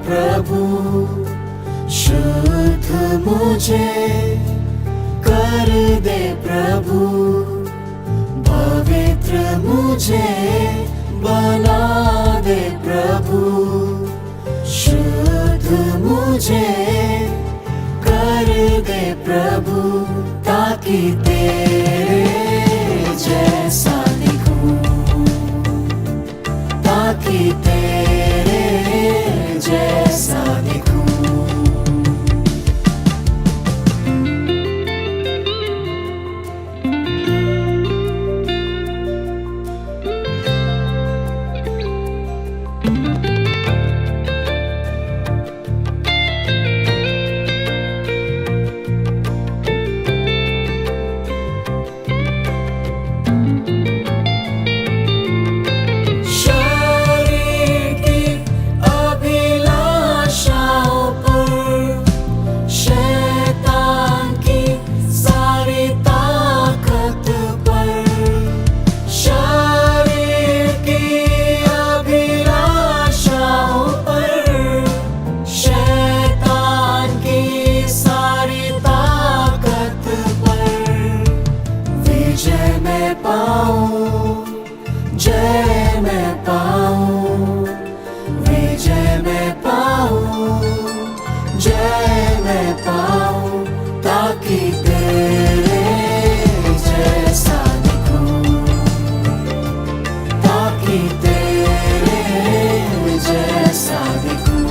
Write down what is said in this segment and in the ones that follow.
प्रभु, शुद्ध मुझे कर दे प्रभु, पवित्र मुझे बना दे प्रभु, शुद्ध मुझे कर दे प्रभु, ताकि तेरे जैसा दिखूं, ताकि तेरे जैसा दिखूं। जय मैं पाऊं, विजय मैं पाऊं, जय मैं पाऊं, ताकि तेरे जैसा दिखूं, ताकि तेरे जैसा दिखूं।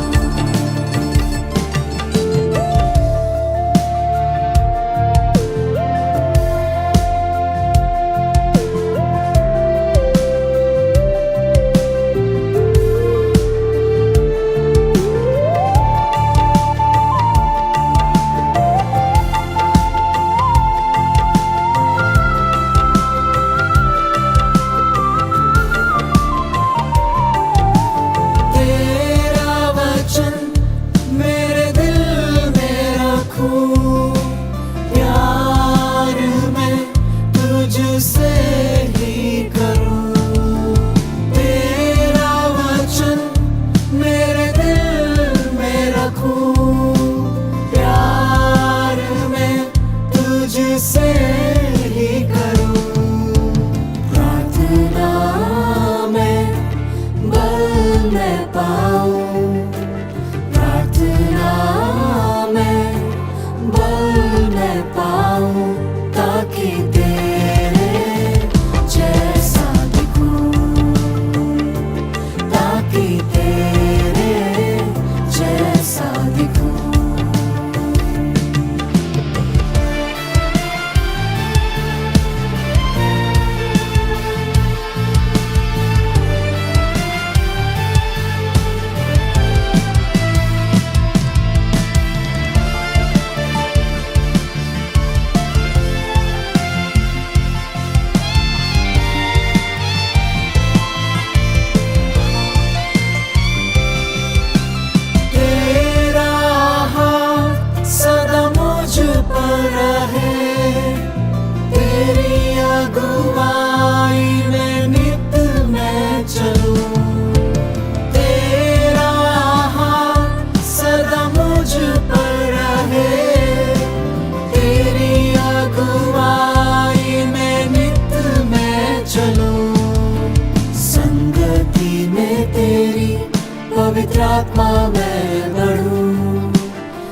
पवित्र आत्मा में बढ़ूं,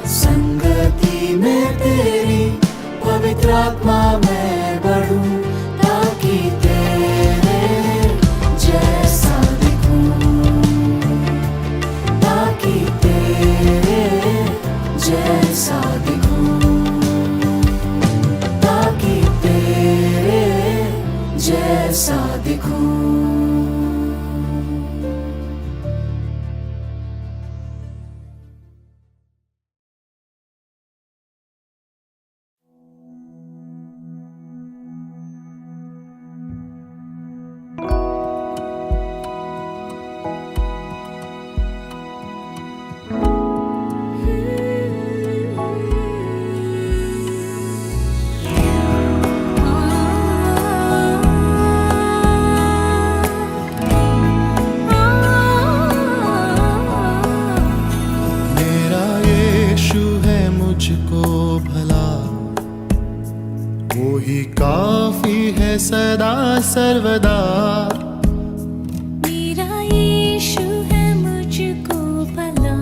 संगति में तेरी पवित्र आत्मा में बढ़ूं, ताकि तेरे जैसा दिखूं, ताकि तेरे जैसा दिखूं, ताकि तेरे जैसा दिखूं। काफी है सदा सर्वदा। मेरा यीशु है मुझको भला,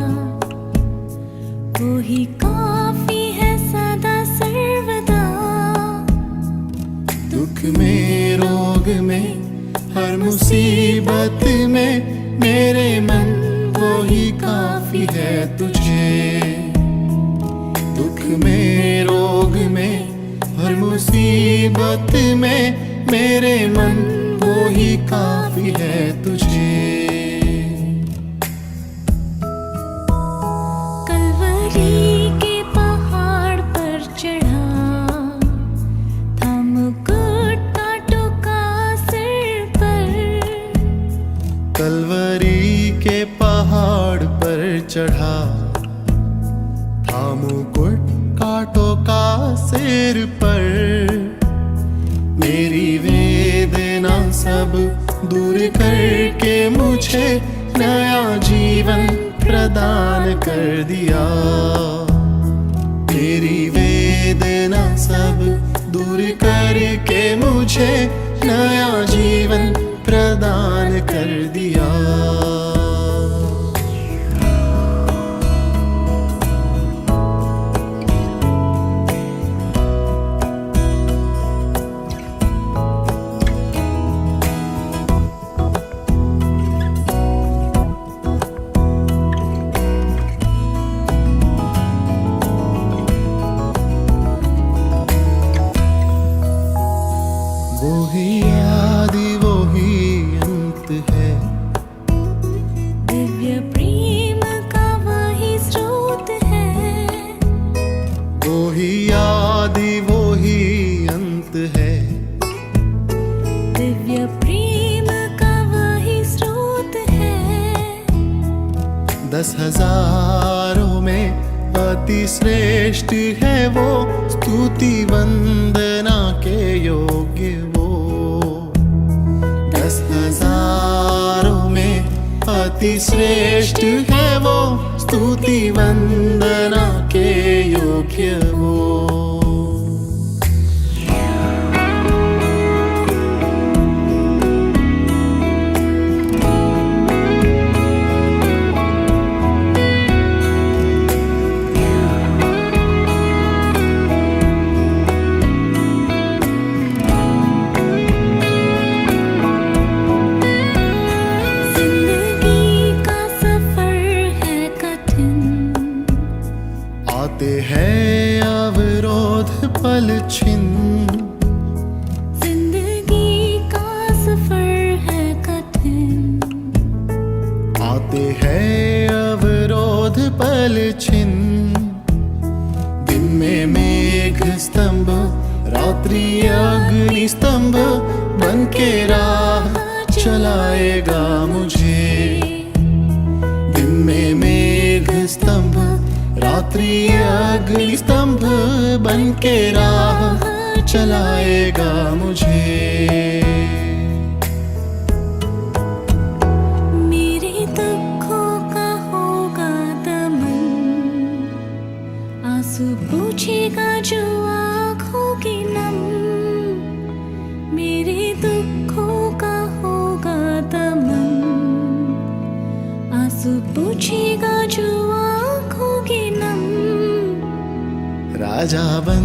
वो ही काफी है सदा सर्वदा। दुख में रोग में हर मुसीबत में मेरे मन वो ही काफी है तुझे। दुख में रोग में हर मुसीबत में मेरे मन वो ही काफी है तुझे। कलवरी के पहाड़ पर चढ़ा था मुकुट कांटों का सिर पर। कलवरी के पहाड़ पर चढ़ा था मुकुट कांटों का सिर पर। मेरी वेदना सब दूर करके मुझे नया जीवन प्रदान कर दिया। मेरी वेदना सब दूर करके मुझे नया जीवन प्रदान कर दिया। वो ही आदि वो ही अंत है, दिव्य प्रेम का वही स्रोत है। वो ही आदि वो ही अंत है। दिव्य प्रेम का वही स्रोत है। 10,000 में अति श्रेष्ठ है वो, स्तुति वंदना के योग्य वो। 10,000 में अति श्रेष्ठ है वो, स्तुति वंदना के योग्य वो। आते हैं अवरोध पल छिन्न। जिंदगी का सफर है कठिन। आते हैं अवरोध पल छिन्न। दिन में मेघ स्तंभ, रात्रि अग्नि स्तंभ बन के राह चलाएगा मुझे। दिन में मेघ स्तंभ, रात्रि अग्नि स्तंभ बन के राह चलाएगा मुझे। मेरे दुखों का होगा दमन, आंसू पूछेगा जो आँखों की नम। मेरे दुखों का होगा दमन, आंसू पूछेगा जो आँखों की नम। राजा बन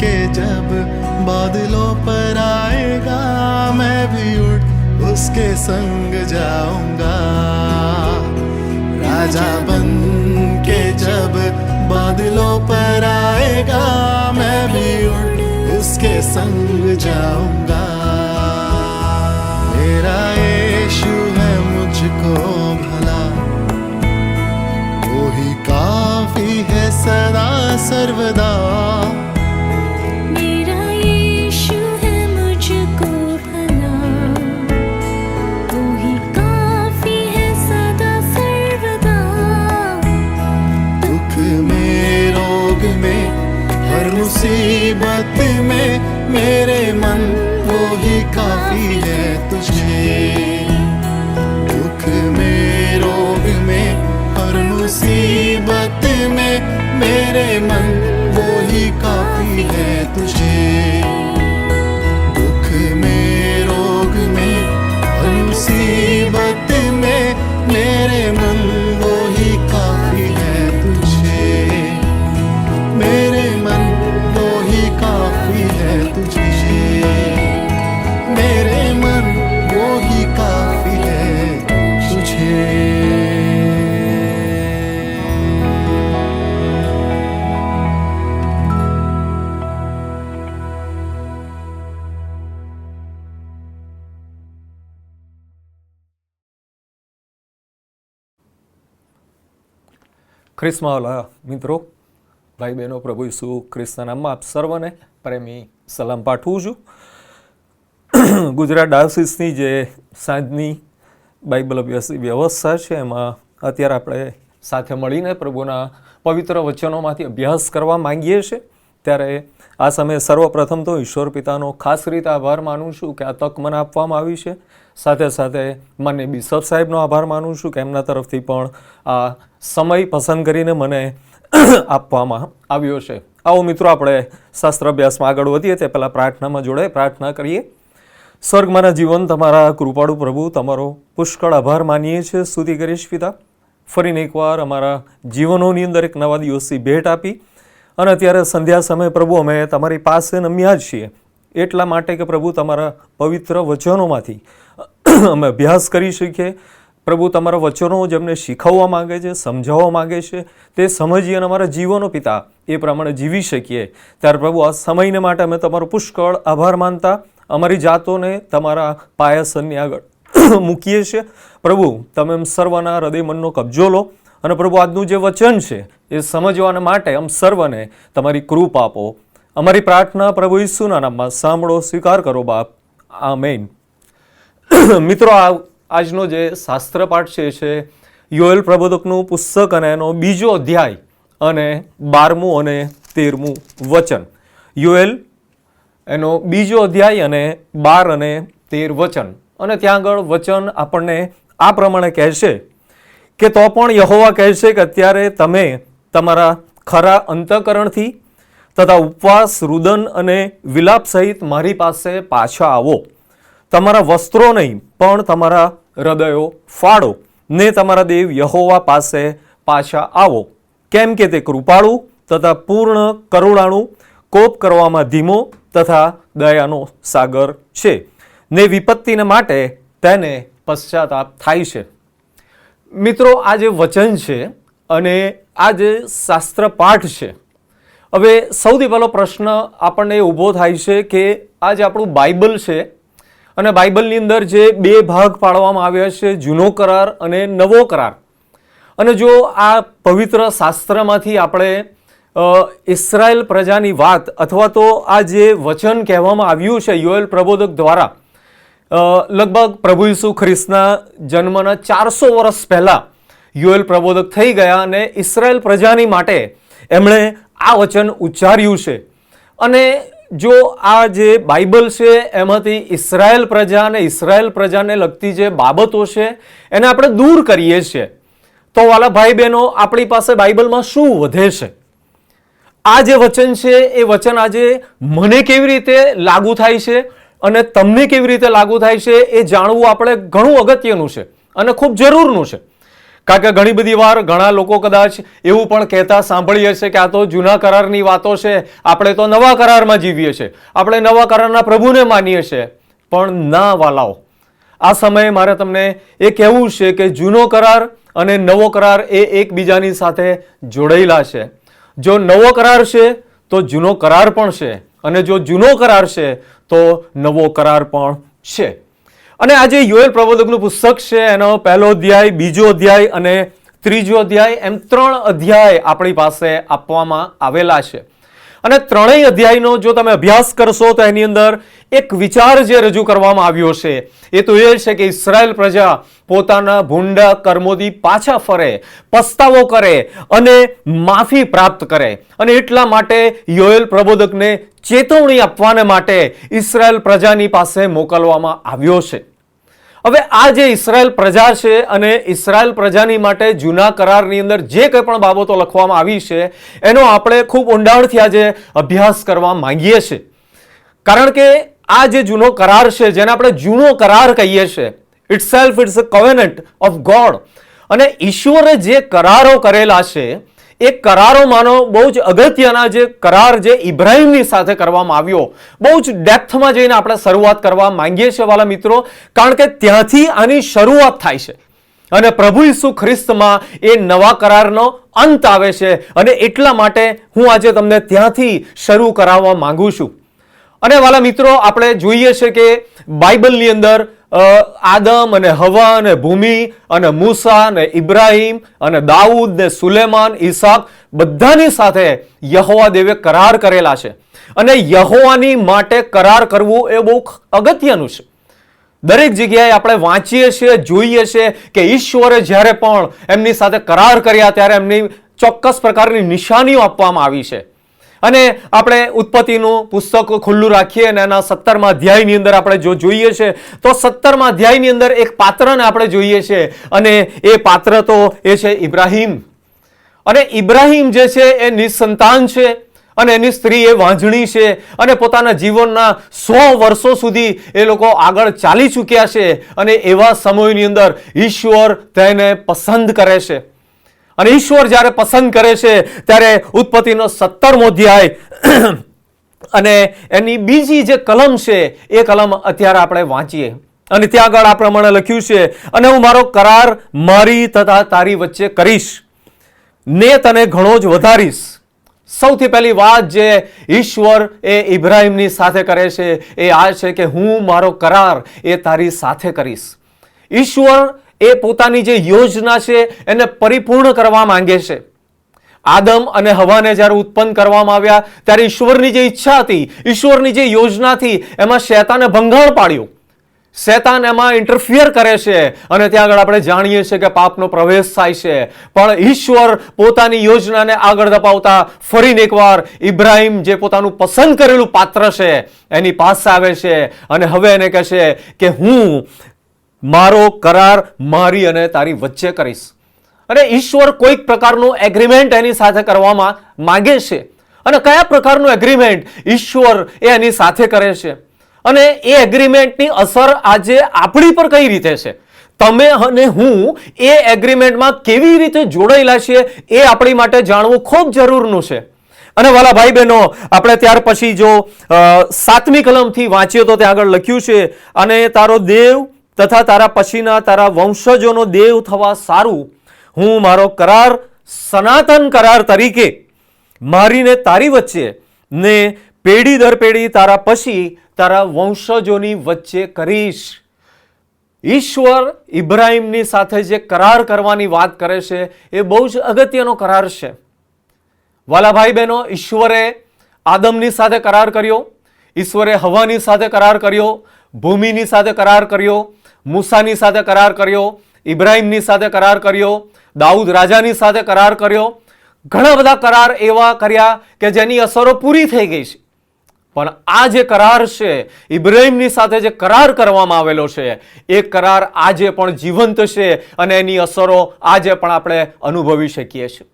के जब बादलों पर आएगा, मैं भी उड़ उसके संग जाऊंगा। राजा बन के जब बादलों पर आएगा, मैं भी उड़ उसके संग जाऊंगा। मेरा यीशु है मुझको भला, वो ही काफी है सदा सर्वदा। मेरा यीशु है मुझको भला, वो ही काफी है सदा सर्वदा। दुख में रोग में हर मुसीबत में मेरे मन वो ही काफी है तुझे। दुख में रोग में हर मुसीबत में मेरे मन वो ही काफी है तुझे। ખ્રિસ્તમાં વાલા મિત્રો, ભાઈ બહેનો, પ્રભુ ઈસુ ખ્રિસ્તના નામમાં આપ સર્વને પ્રેમી સલામ પાઠવું છું. ગુજરાત ડાયોસિસની જે સાંજની બાઇબલ અભ્યાસની વ્યવસ્થા છે એમાં અત્યારે આપણે સાથે મળીને પ્રભુના પવિત્ર વચનોમાંથી અભ્યાસ કરવા માંગીએ છીએ. ત્યારે આ સમયે સર્વપ્રથમ તો ઈશ્વર પિતાનો ખાસ રીતે આભાર માનું છું કે આ તક મને આપવામાં આવી છે. સાથે સાથે માનનીય બિશપ સાહેબનો આભાર માનું છું કે એમના તરફથી પણ આ સમય પસંદ કરીને મને આપવામાં આવ્યો છે. આવો મિત્રો, આપણે શાસ્ત્ર અભ્યાસમાં આગળ વધીએ તે પહેલાં પ્રાર્થનામાં જોડાય, પ્રાર્થના કરીએ. સ્વર્ગમાંના જીવન તમારા કૃપાળુ પ્રભુ, તમારો પુષ્કળ આભાર માનીએ છીએ, સ્તુતિ કરીશ પિતા. ફરીને એકવાર અમારા જીવનોની અંદર એક નવા દિવસની ભેટ આપી અને અત્યારે સંધ્યા સમયે પ્રભુ અમે તમારી પાસે નમ્યા જ છીએ એટલા માટે કે પ્રભુ તમારા પવિત્ર વચનોમાંથી અમે અભ્યાસ કરી શકીએ. પ્રભુ તમારા વચનો જેમને શીખવવા માગે છે, સમજાવવા માગે છે, તે સમજીએ અને અમારા જીવનો પિતા એ પ્રમાણે જીવી શકીએ. ત્યારે પ્રભુ આ સમયને માટે અમે તમારો પુષ્કળ આભાર માનતા અમારી જાતોને તમારા પાયાસનની આગળ મૂકીએ છીએ. પ્રભુ તમે એમ સર્વના હૃદય મનનો કબજો લો અને પ્રભુ આજનું જે વચન છે એ સમજવાના માટે આમ સર્વને તમારી કૃપા આપો. અમારી પ્રાર્થના પ્રભુ ઈસુના નામમાં સાંભળો, સ્વીકાર કરો બાપ, આમેન. મિત્રો, આજનો જે શાસ્ત્ર પાઠ છે યોએલ પ્રબોધકનું પુસ્તક અને એનો 2જો અધ્યાય અને 12મું અને 13મું વચન. યોએલ એનો 2જો અધ્યાય અને 12 અને 13 વચન. અને ત્યાં આગળ વચન આપણને આ પ્રમાણે કહેશે કે તો પણ યહોવા કહેશે કે અત્યારે તમે તમારા ખરા અંતઃકરણથી તથા ઉપવાસ, રુદન અને વિલાપ સહિત મારી પાસે પાછા આવો. તમારા વસ્ત્રો નહીં પણ તમારા હૃદયો ફાડો ને તમારા દેવ યહોવા પાસે પાછા આવો, કેમ કે તે કૃપાળુ તથા પૂર્ણ કરુણાળુ, કોપ કરવામાં ધીમો તથા દયાનો સાગર છે ને વિપત્તિને માટે તેને પશ્ચાતાપ થાય છે. મિત્રો, આ જે વચન છે અને આ જે શાસ્ત્ર પાઠ છે, હવે સૌથી પહેલો પ્રશ્ન આપણને ઊભો થાય છે કે આ જે આપણું બાઇબલ છે અને બાઇબલની અંદર જે 2 ભાગ પાડવામાં આવ્યા છે, જૂનો કરાર અને નવો કરાર. અને જો આ પવિત્ર શાસ્ત્રમાંથી આપણે ઇસ્રાયેલ પ્રજાની વાત અથવા તો આ જે વચન કહેવામાં આવ્યું છે યોએલ પ્રબોધક દ્વારા, લગભગ પ્રભુ ઈસુ ખ્રિસ્તના જન્મના 400 વર્ષ પહેલાં યોએલ પ્રબોધક થઈ ગયા અને ઇસ્રાયેલ પ્રજાની માટે એમણે આ વચન ઉચ્ચાર્યું છે. અને જો આ જે બાઇબલ છે એમાંથી ઇસ્રાયેલ પ્રજા અને ઇસ્રાયેલ પ્રજાને લગતી જે બાબતો છે એને આપણે દૂર કરીએ છીએ તો વાલા ભાઈ બહેનો, આપણી પાસે બાઇબલમાં શું વધે છે? આ જે વચન છે એ વચન આજે મને કેવી રીતે લાગુ થાય છે અને તમને કેવી રીતે લાગુ થાય છે એ જાણવું આપણે ઘણું અગત્યનું છે અને ખૂબ જરૂરનું છે. કારણ કે ઘણી બધી વાર ઘણા લોકો કદાચ એવું પણ કહેતા સાંભળીએ છીએ કે આ તો જૂના કરારની વાતો છે, આપણે તો નવા કરારમાં જીવીએ છીએ, આપણે નવા કરારના પ્રભુને માનીએ છીએ. પણ ના વાલાઓ, આ સમયે મારે તમને એ કહેવું છે કે જૂનો કરાર અને નવો કરાર એ એકબીજાની સાથે જોડાયેલા છે. જો નવો કરાર છે તો જૂનો કરાર પણ છે અને જો જૂનો કરાર છે તો નવો કરાર પણ છે. અને આ જે યોએલ પ્રબોધકનું પુસ્તક છે એનો 1લો અધ્યાય, 2જો અધ્યાય અને 3જો અધ્યાય, એમ 3 અધ્યાય આપણી પાસે આપવામાં આવેલા છે. અને 3ય અધ્યાયનો જો તમે અભ્યાસ કરશો તો એની અંદર એક વિચાર જે રજૂ કરવામાં આવ્યો છે એ તો એ છે કે ઇસ્રાયેલ પ્રજા પોતાના ભૂંડા કર્મોથી પાછા ફરે, પસ્તાવો કરે અને માફી પ્રાપ્ત કરે. અને એટલા માટે યોએલ પ્રબોધકને ચેતવણી આપવાને માટે ઇસ્રાયેલ પ્રજાની પાસે મોકલવામાં આવ્યો છે. હવે આ જે ઇસ્રાયેલ પ્રજા છે અને ઇસ્રાયેલ પ્રજાની માટે જૂના કરારની અંદર જે કંઈ પણ બાબતો લખવામાં આવી છે એનો આપણે ખૂબ ઊંડાણથી આજે અભ્યાસ કરવા માંગીએ છીએ. કારણ કે આ જે જૂનો કરાર છે, જેને આપણે જૂનો કરાર કહીએ છીએ, itself it's a covenant of God. અને ઈશ્વરે જે કરારો કરેલા છે એ કરારોમાંનો બહુ જ અગત્યના જે કરાર જે ઇબ્રાહિમની સાથે કરવામાં આવ્યો, બહુ જ ડેપ્થમાં જઈને આપણે શરૂઆત કરવા માંગીએ છીએ વાલા મિત્રો. કારણ કે ત્યાંથી આની શરૂઆત થાય છે અને પ્રભુ ઈસુ ખ્રિસ્તમાં એ નવા કરારનો અંત આવે છે. અને એટલા માટે હું આજે તમને ત્યાંથી શરૂ કરાવવા માંગુ છું. અને વાલા મિત્રો, આપણે જોઈએ છે કે બાઇબલની અંદર આદમ અને હવા અને ભૂમિ અને મૂસા અને ઇબ્રાહિમ અને દાઉદ ને સુલેમાન, ઈસાક બધાની સાથે યહોવા દેવે કરાર કરેલા છે. અને યહોવાની માટે કરાર કરવું એ બહુ અગત્યનું છે. દરેક જગ્યાએ આપણે વાંચીએ છીએ, જોઈએ છીએ કે ઈશ્વરે જ્યારે પણ એમની સાથે કરાર કર્યા ત્યારે એમની ચોક્કસ પ્રકારની નિશાનીઓ આપવામાં આવી છે. અને આપણે ઉત્પત્તિનું પુસ્તક ખુલ્લું રાખીએ અને એના 17મા અધ્યાયની અંદર આપણે જો જોઈએ છે તો 17મા અધ્યાયની અંદર એક પાત્રને આપણે જોઈએ છે અને એ પાત્ર તો એ છે ઇબ્રાહિમ. અને ઇબ્રાહિમ જે છે એ નિસંતાન છે અને એની સ્ત્રી એ વાંઝણી છે અને પોતાના જીવનના 100 વર્ષો સુધી એ લોકો આગળ ચાલી ચૂક્યા છે. અને એવા સમયની અંદર ઈશ્વર તેને પસંદ કરે છે. અને ઈશ્વર જ્યારે પસંદ કરે છે ત્યારે ઉત્પત્તિનો 17મો અધ્યાય અને એની બીજી જે કલમ છે એ કલમ અત્યારે આપણે વાંચીએ. અને ત્યાં આગળ આ પ્રમાણે લખ્યું છે, અને હું મારો કરાર મારી તથા તારી વચ્ચે કરીશ ને તને ઘણો જ વધારીશ. સૌથી પહેલી વાત જે ઈશ્વર એ ઇબ્રાહિમની સાથે કરે છે એ આ છે કે હું મારો કરાર એ તારી સાથે કરીશ. ઈશ્વર એ પોતાની જે યોજના છે એને પરિપૂર્ણ કરવા માંગે છે. આદમ અને હવાને જ્યારે ઉત્પન્ન કરવામાં આવ્યા ત્યારે ઈશ્વરની જે ઈચ્છા હતી, ઈશ્વરની જે યોજના હતી, એમાં શૈતાને ભંગાણ પાડ્યું. શૈતાન એમાં ઇન્ટરફિયર કરે છે અને ત્યાં આગળ આપણે જાણીએ છીએ કે પાપનો પ્રવેશ થાય છે. પણ ઈશ્વર પોતાની યોજનાને આગળ ધપાવતા ફરીને એકવાર ઇબ્રાહિમ જે પોતાનું પસંદ કરેલું પાત્ર છે એની પાસે આવે છે અને હવે એને કહે છે કે હું મારો કરાર મારી અને તારી વચ્ચે કરીશ. અને ઈશ્વર કોઈક પ્રકારનું એગ્રીમેન્ટ એની સાથે કરવામાં માંગે છે. અને કયા પ્રકારનું એગ્રીમેન્ટ ઈશ્વર એ એની સાથે કરે છે અને એ એગ્રીમેન્ટની અસર આજે આપણી પર કઈ રીતે છે, તમે અને હું એ એગ્રીમેન્ટમાં કેવી રીતે જોડાયેલા છીએ એ આપણી માટે જાણવું ખૂબ જરૂરનું છે. અને વાલા ભાઈ બહેનો, આપણે ત્યાર પછી જો 7મી કલમથી વાંચીએ તો ત્યાં આગળ લખ્યું છે, અને તારો દેવ તથા તારા પછીના તારા વંશજોનો દેવ થવા સારું હું મારો કરાર સનાતન કરાર તરીકે મારીને તારી વચ્ચે ને પેઢી દર પેઢી તારા પછી તારા વંશજોની વચ્ચે કરીશ. ઈશ્વર ઇબ્રાહિમની સાથે જે કરાર કરવાની વાત કરે છે એ બહુ જ અગત્યનો કરાર છે. વાલા ભાઈ બહેનો, ઈશ્વરે આદમની સાથે કરાર કર્યો, ઈશ્વરે હવાની સાથે કરાર કર્યો, ભૂમિની સાથે કરાર કર્યો, મૂસાની સાથે કરાર કર્યો, ઇબ્રાહિમની સાથે કરાર કર્યો, દાઉદ રાજાની સાથે કરાર કર્યો. ઘણા બધા કરાર એવા કર્યા કે જેની અસરો પૂરી થઈ ગઈ છે. પણ આ જે કરાર છે, ઇબ્રાહિમની સાથે જે કરાર કરવામાં આવેલો છે, એ કરાર આજે પણ જીવંત છે અને એની અસરો આજે પણ આપણે અનુભવી શકીએ છીએ.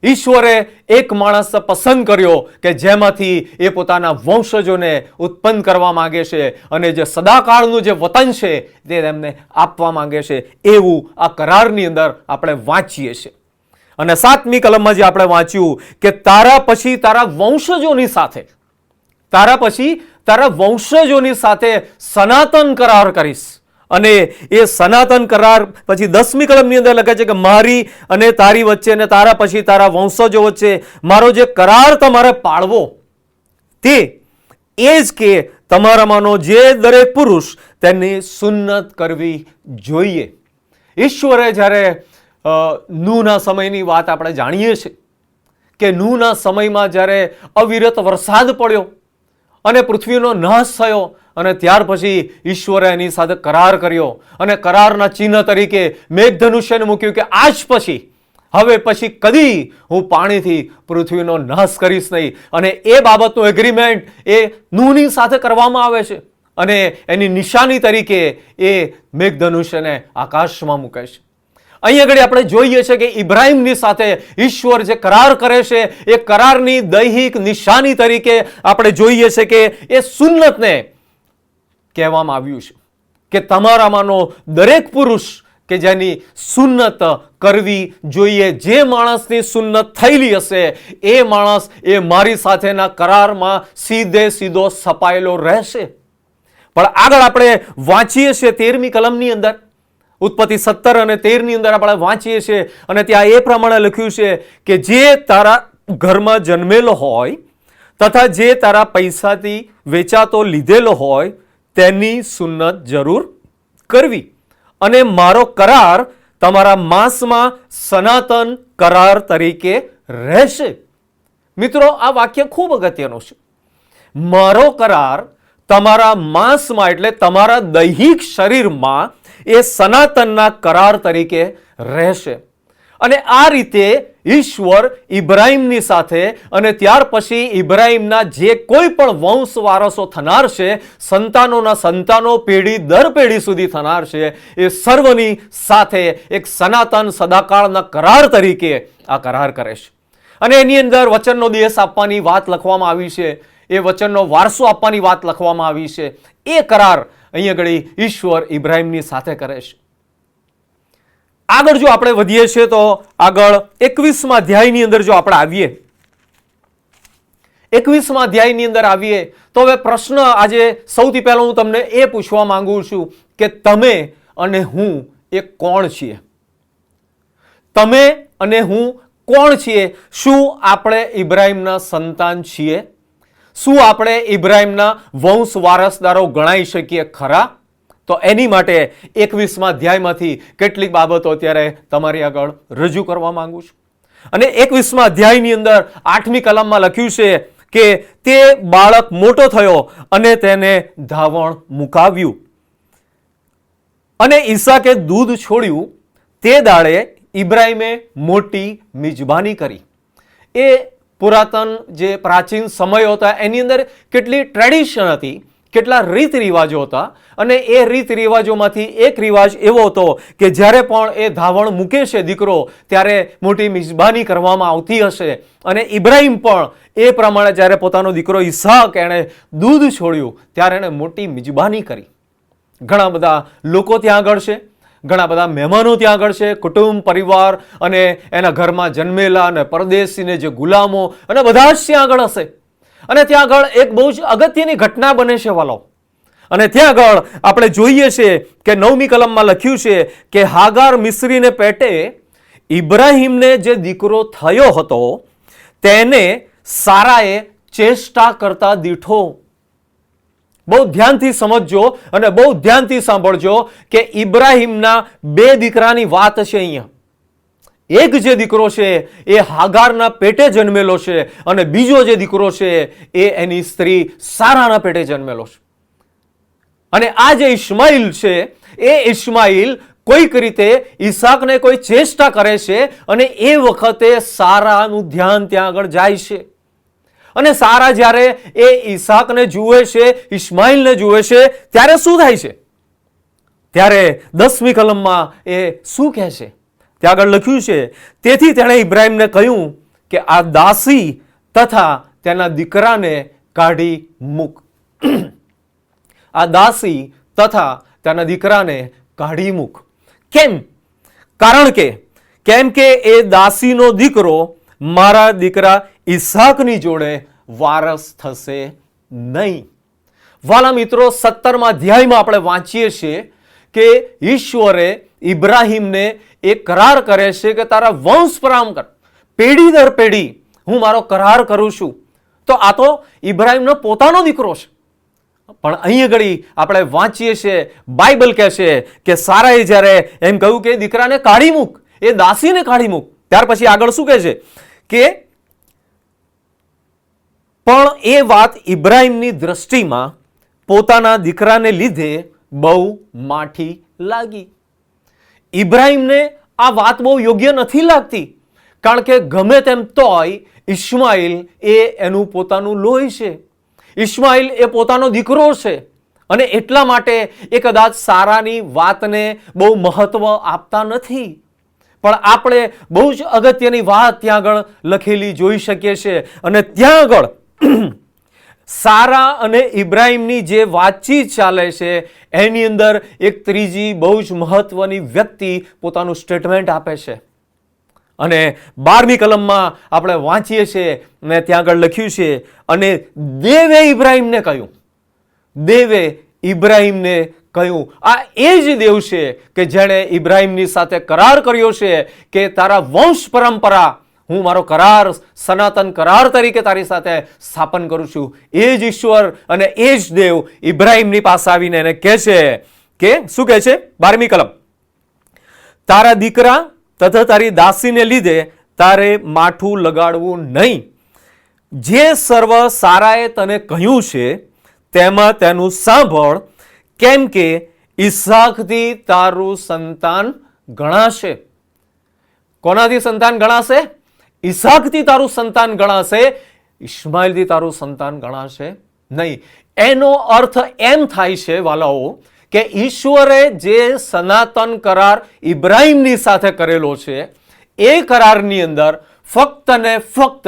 ઈશ્વરે એક માણસ પસંદ કર્યો કે જેમાંથી એ પોતાના વંશજોને ઉત્પન્ન કરવા માંગે છે અને જે સદાકાળનું જે વતન છે તે તેમને આપવા માંગે છે. એવું આ કરારની અંદર આપણે વાંચીએ છીએ. અને 7મી કલમમાં જે આપણે વાંચ્યું કે તારા પછી તારા વંશજોની સાથે, તારા પછી તારા વંશજોની સાથે સનાતન કરાર કરીશ. અને એ સનાતન કરાર પછી 10મી કલમની અંદર લખે છે કે મારી અને તારી વચ્ચે અને તારા પછી તારા વંશજો વચ્ચે મારો જે કરાર તમારે પાળવો તે એ જ કે તમારામાંનો જે દરેક પુરુષ તેની સુન્નત કરવી જોઈએ. ઈશ્વરે જ્યારે નૂહના સમયની વાત આપણે જાણીએ છીએ કે નૂહના સમયમાં જ્યારે અવિરત વરસાદ પડ્યો અને પૃથ્વીનો નાશ થયો અને ત્યાર પછી ઈશ્વરે એની સાથે કરાર કર્યો અને કરારના ચિહ્ન તરીકે મેઘધનુષ્યને મૂક્યું કે આજ પછી હવે પછી કદી હું પાણીથી પૃથ્વીનો નાશ કરીશ નહીં. અને એ બાબતનું એગ્રીમેન્ટ એ નૂહની સાથે કરવામાં આવે છે અને એની નિશાની તરીકે એ મેઘધનુષ્યને આકાશમાં મૂકે છે. અહીં આગળ આપણે જોઈએ છીએ કે ઇબ્રાહિમની સાથે ઈશ્વર જે કરાર કરે છે એ કરારની દૈહિક નિશાની તરીકે આપણે જોઈએ છે કે એ સુન્નતને કહેવામાં આવ્યું છે કે તમારામાંનો દરેક પુરુષ કે જેની સુન્નત કરવી જોઈએ. જે માણસની સુન્નત થયેલી હશે એ માણસ એ મારી સાથેના કરારમાં સીધો સપાયેલો રહેશે. પણ આગળ આપણે વાંચીએ છીએ 13મી કલમની અંદર, ઉત્પત્તિ 17 અને 13ની અંદર આપણે વાંચીએ છીએ અને ત્યાં એ પ્રમાણે લખ્યું છે કે જે તારા ઘરમાં જન્મેલો હોય તથા જે તારા પૈસાથી વેચાતો લીધેલો હોય તેની સુન્નત જરૂર કરવી અને મારો કરાર તમારા માંસમાં સનાતન કરાર તરીકે રહેશે. મિત્રો, આ વાક્ય ખૂબ અગત્યનું છે. મારો કરાર તમારા માંસમાં એટલે તમારા દૈહિક શરીરમાં એ સનાતનના કરાર તરીકે રહેશે. અને આ રીતે ઈશ્વર ઇબ્રાહીમની સાથે અને ત્યાર પછી ઇબ્રાહીમના જે કોઈ પણ વંશ વારસો થનાર છે, સંતાનોના સંતાનો, પેઢી દર પેઢી સુધી થનાર છે, એ સર્વની સાથે એક સનાતન સદાકાળના કરાર તરીકે આ કરાર કરે છે. અને એની અંદર વચનનો દેશ આપવાની વાત લખવામાં આવી છે, એ વચનનો વારસો આપવાની વાત લખવામાં આવી છે. એ કરાર અહીંયા આગળ ઈશ્વર ઇબ્રાહીમની સાથે કરે છે. આગળ જો આપણે વધીએ છીએ તો આગળ 21મા અધ્યાયની અંદર જો આપણે આવીએ, 21મા અધ્યાયની અંદર આવીએ તો હવે પ્રશ્ન આજે સૌથી પહેલા હું તમને એ પૂછવા માંગુ છું કે તમે અને હું એ કોણ છીએ? તમે અને હું કોણ છીએ? શું આપણે ઇબ્રાહીમના સંતાન છીએ? શું આપણે ઇબ્રાહીમના વંશ વારસદારો ગણાઈ શકીએ ખરા? તો એની માટે 21મા અધ્યાયમાંથી કેટલીક બાબતો અત્યારે તમારી આગળ રજૂ કરવા માંગુ છું. અને 21મા અધ્યાયની અંદર 8મી કલમમાં લખ્યું છે કે તે બાળક મોટો થયો અને તેને ધાવણ મુકાવ્યું અને ઈસાકે દૂધ છોડ્યું. તે દાડે ઇબ્રાહીમે મોટી મિજબાની કરી. એ પુરાતન જે પ્રાચીન સમયો હતા એની અંદર કેટલી ટ્રેડિશન હતી, કેટલા રીત રિવાજો હતા. અને એ રીત રિવાજોમાંથી એક રિવાજ એવો હતો કે જ્યારે પણ એ ધાવણ મૂકે છે દીકરો, ત્યારે મોટી મિજબાની કરવામાં આવતી હશે. અને ઇબ્રાહીમ પણ એ પ્રમાણે જ્યારે પોતાનો દીકરો ઈસાક એણે દૂધ છોડ્યું ત્યારે એણે મોટી મિજબાની કરી. ઘણા બધા લોકો ત્યાં આગળ છે, ઘણા બધા મહેમાનો ત્યાં આગળ છે, કુટુંબ પરિવાર અને એના ઘરમાં જન્મેલા અને પરદેશીને જે ગુલામો અને બધા જ ત્યાં આગળ હશે. અને ત્યાં આગળ એક બહુ જ અગત્યની ઘટના બને છે વાલો. અને ત્યાં આગળ આપણે જોઈએ છે કે 9મી કલમમાં લખ્યું છે કે હાગાર મિસ્રીને પેટે ઇબ્રાહીમને જે દીકરો થયો હતો તેને સારાએ ચેષ્ટા કરતા દીઠો. બહુ ધ્યાનથી સમજજો અને બહુ ધ્યાનથી સાંભળજો કે ઇબ્રાહીમના 2 દીકરાની વાત છે અહીંયા. એક જે દીકરો છે એ હાગારના પેટે જન્મેલો છે અને બીજો જે દીકરો છે એ એની સ્ત્રી સારાના પેટે જન્મેલો છે. અને આ જે ઇસ્માઇલ છે એ ઇસ્માઇલ કોઈક રીતે ઈસાકને કોઈ ચેષ્ટા કરે છે અને એ વખતે સારાનું ધ્યાન ત્યાં આગળ જાય છે. અને સારા જ્યારે એ ઈસાકને જુએ છે, ઇસ્માઇલને જુએ છે, ત્યારે શું થાય છે? ત્યારે 10મી કલમમાં એ શું કહે છે? ત્યાં આગળ લખ્યું છે, તેથી તેણે ઇબ્રાહીમને કહ્યું કે આ દાસી તથા તેના દીકરાને કાઢી મૂક. આ દાસી તથા તેના દીકરાને કાઢી મૂક. કેમ? કારણ કે કેમ કે એ દાસીનો દીકરો મારા દીકરા ઈસાકની જોડે વારસ થશે નહીં. વાલા મિત્રો, 17મા અધ્યાયમાં આપણે વાંચીએ છીએ કે ઈશ્વરે ઇબ્રાહીમને એ કરાર કરે છે કે તારા વંશ પરામપર પેઢી દર પેઢી હું મારો કરાર કરું છું. તો આ તો ઇબ્રાહીમનો પોતાનો દીકરો છે. પણ અહીં ઘડી આપણે વાંચીએ છીએ, બાઇબલ કહે છે કે સારાએ જ્યારે એમ કહ્યું કે દીકરાને કાઢી મૂક, એ દાસીને કાઢી મૂક, ત્યાર પછી આગળ શું કહે છે કે પણ એ વાત ઇબ્રાહીમની દ્રષ્ટિમાં પોતાના દીકરાને લીધે બહુ માઠી લાગી. ઇબ્રાહીમને આ વાત બહુ યોગ્ય નથી લાગતી, કારણ કે ગમે તેમ તોય ઇસ્માઇલ એ એનું પોતાનું લોહી છે, ઇસ્માઇલ એ પોતાનો દીકરો છે. અને એટલા માટે એ કદાચ સારાની વાતને બહુ મહત્વ આપતા નથી. પણ આપણે બહુ જ અગત્યની વાત ત્યાં આગળ લખેલી જોઈ શકીએ છીએ. અને ત્યાં આગળ સારા અને ઇબ્રાહીમની જે વાતચીત ચાલે છે એની અંદર એક ત્રીજી બહુ જ મહત્વની વ્યક્તિ પોતાનું સ્ટેટમેન્ટ આપે છે. અને 12મી કલમમાં આપણે વાંચીએ છીએ ને ત્યાં આગળ લખ્યું છે, અને દેવે ઇબ્રાહીમને કહ્યું, દેવે ઇબ્રાહીમને કહ્યું. આ એ જ દેવ છે કે જેણે ઇબ્રાહીમની સાથે કરાર કર્યો છે કે તારા વંશ પરંપરા હું મારો કરાર સનાતન કરાર તરીકે તારી સાથે સ્થાપન કરું છું. એ જ ઈશ્વર અને એ જ દેવ ઇબ્રાહીમની પાસે આવીને એને કહે છે કે શું કહે છે? 12મી કલમ, તારા દીકરા તથા તારી દાસીને લીધે તારે માઠું લગાડવું નહીં. જે સર્વ સારાએ તને કહ્યું છે તેમાં તેનું સાંભળ, કેમ કે ઈસાકથી તારું સંતાન ગણાશે. કોનાથી સંતાન ગણાશે? ઈસાકથી તારું સંતાન ગણાશે, ઇસ્માઇલથી તારું સંતાન ગણાશે નહીં. એનો અર્થ એમ થાય છે વાલાઓ કે ઈશ્વરે જે સનાતન કરાર ઇબ્રાહીમની સાથે કરેલો છે એ કરારની અંદર ફક્ત ને ફક્ત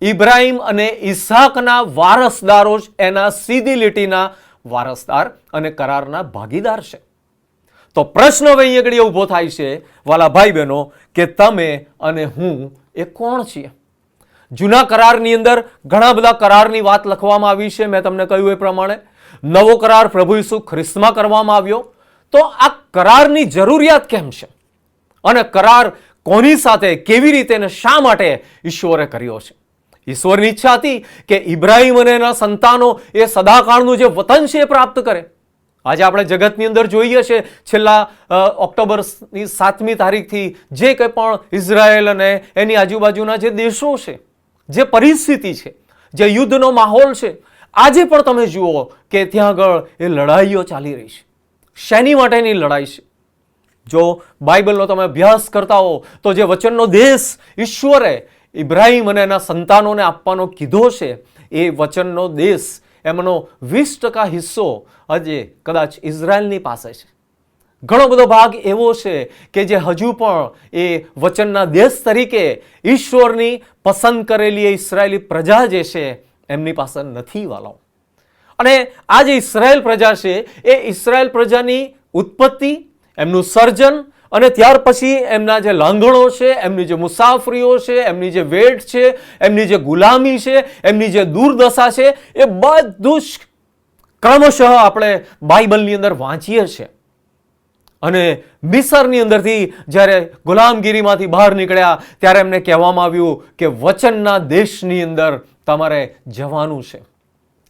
ઇબ્રાહીમ અને ઈસાકના વારસદારો જ એના સીધી લીટીના વારસદાર અને કરારના ભાગીદાર છે. તો પ્રશ્ન હવે અહીં આગળ ઊભો થાય છે વાલા ભાઈ બહેનો કે તમે અને હું એ કોણ છીએ? જૂના કરારની અંદર ઘણા બધા કરારની વાત લખવામાં આવી છે. મેં તમને કહ્યું એ પ્રમાણે નવો કરાર પ્રભુ ઈસુ ખ્રિસ્તમાં કરવામાં આવ્યો. તો આ કરારની જરૂરિયાત કેમ છે અને કરાર કોની સાથે, કેવી રીતે અને શા માટે ઈશ્વરે કર્યો છે? ઈશ્વરની ઈચ્છા હતી કે ઇબ્રાહીમ અને એના સંતાનો એ સદાકાળનું જે વતન છે એ પ્રાપ્ત કરે. આજે આપણે જગતની અંદર જોઈએ છે છેલ્લા ઓક્ટોબરની 7મી તારીખથી જે કંઈ પણ ઇઝરાયલ અને એની આજુબાજુના જે દેશો છે, જે પરિસ્થિતિ છે, જે યુદ્ધનો માહોલ છે, આજે પણ તમે જુઓ કે ત્યાં આગળ એ લડાઈઓ ચાલી રહી છે. શેની માટેની લડાઈ છે? જો બાઇબલનો તમે અભ્યાસ કરતા હો તો જે વચનનો દેશ ઈશ્વરે ઇબ્રાહીમ અને એના સંતાનોને આપવાનો કીધો છે એ વચનનો દેશ એમનો 20% હિસ્સો આજે કદાચ ઇઝરાયલની પાસે છે. ઘણો બધો ભાગ એવો છે કે જે હજુ પણ એ વચનના દેશ તરીકે ઈશ્વરની પસંદ કરેલી એ ઇસરાયેલી પ્રજા જે છે એમની પાસે નથી વાલાઓ. અને આ જે ઇસરાયેલ પ્રજા છે એ ઇસરાયેલ પ્રજાની ઉત્પત્તિ, એમનું સર્જન અને ત્યાર પછી એમના જે લાંગણો છે, એમની જે મુસાફરીઓ છે, એમની જે વેઠ છે, એમની જે ગુલામી છે, એમની જે દુર્દશા છે, એ બધું જ ક્રમશઃ આપણે બાઇબલની અંદર વાંચીએ છીએ. અને મિસરની અંદરથી જ્યારે ગુલામગીરીમાંથી બહાર નીકળ્યા ત્યારે એમને કહેવામાં આવ્યું કે વચનના દેશની અંદર તમારે જવાનું છે.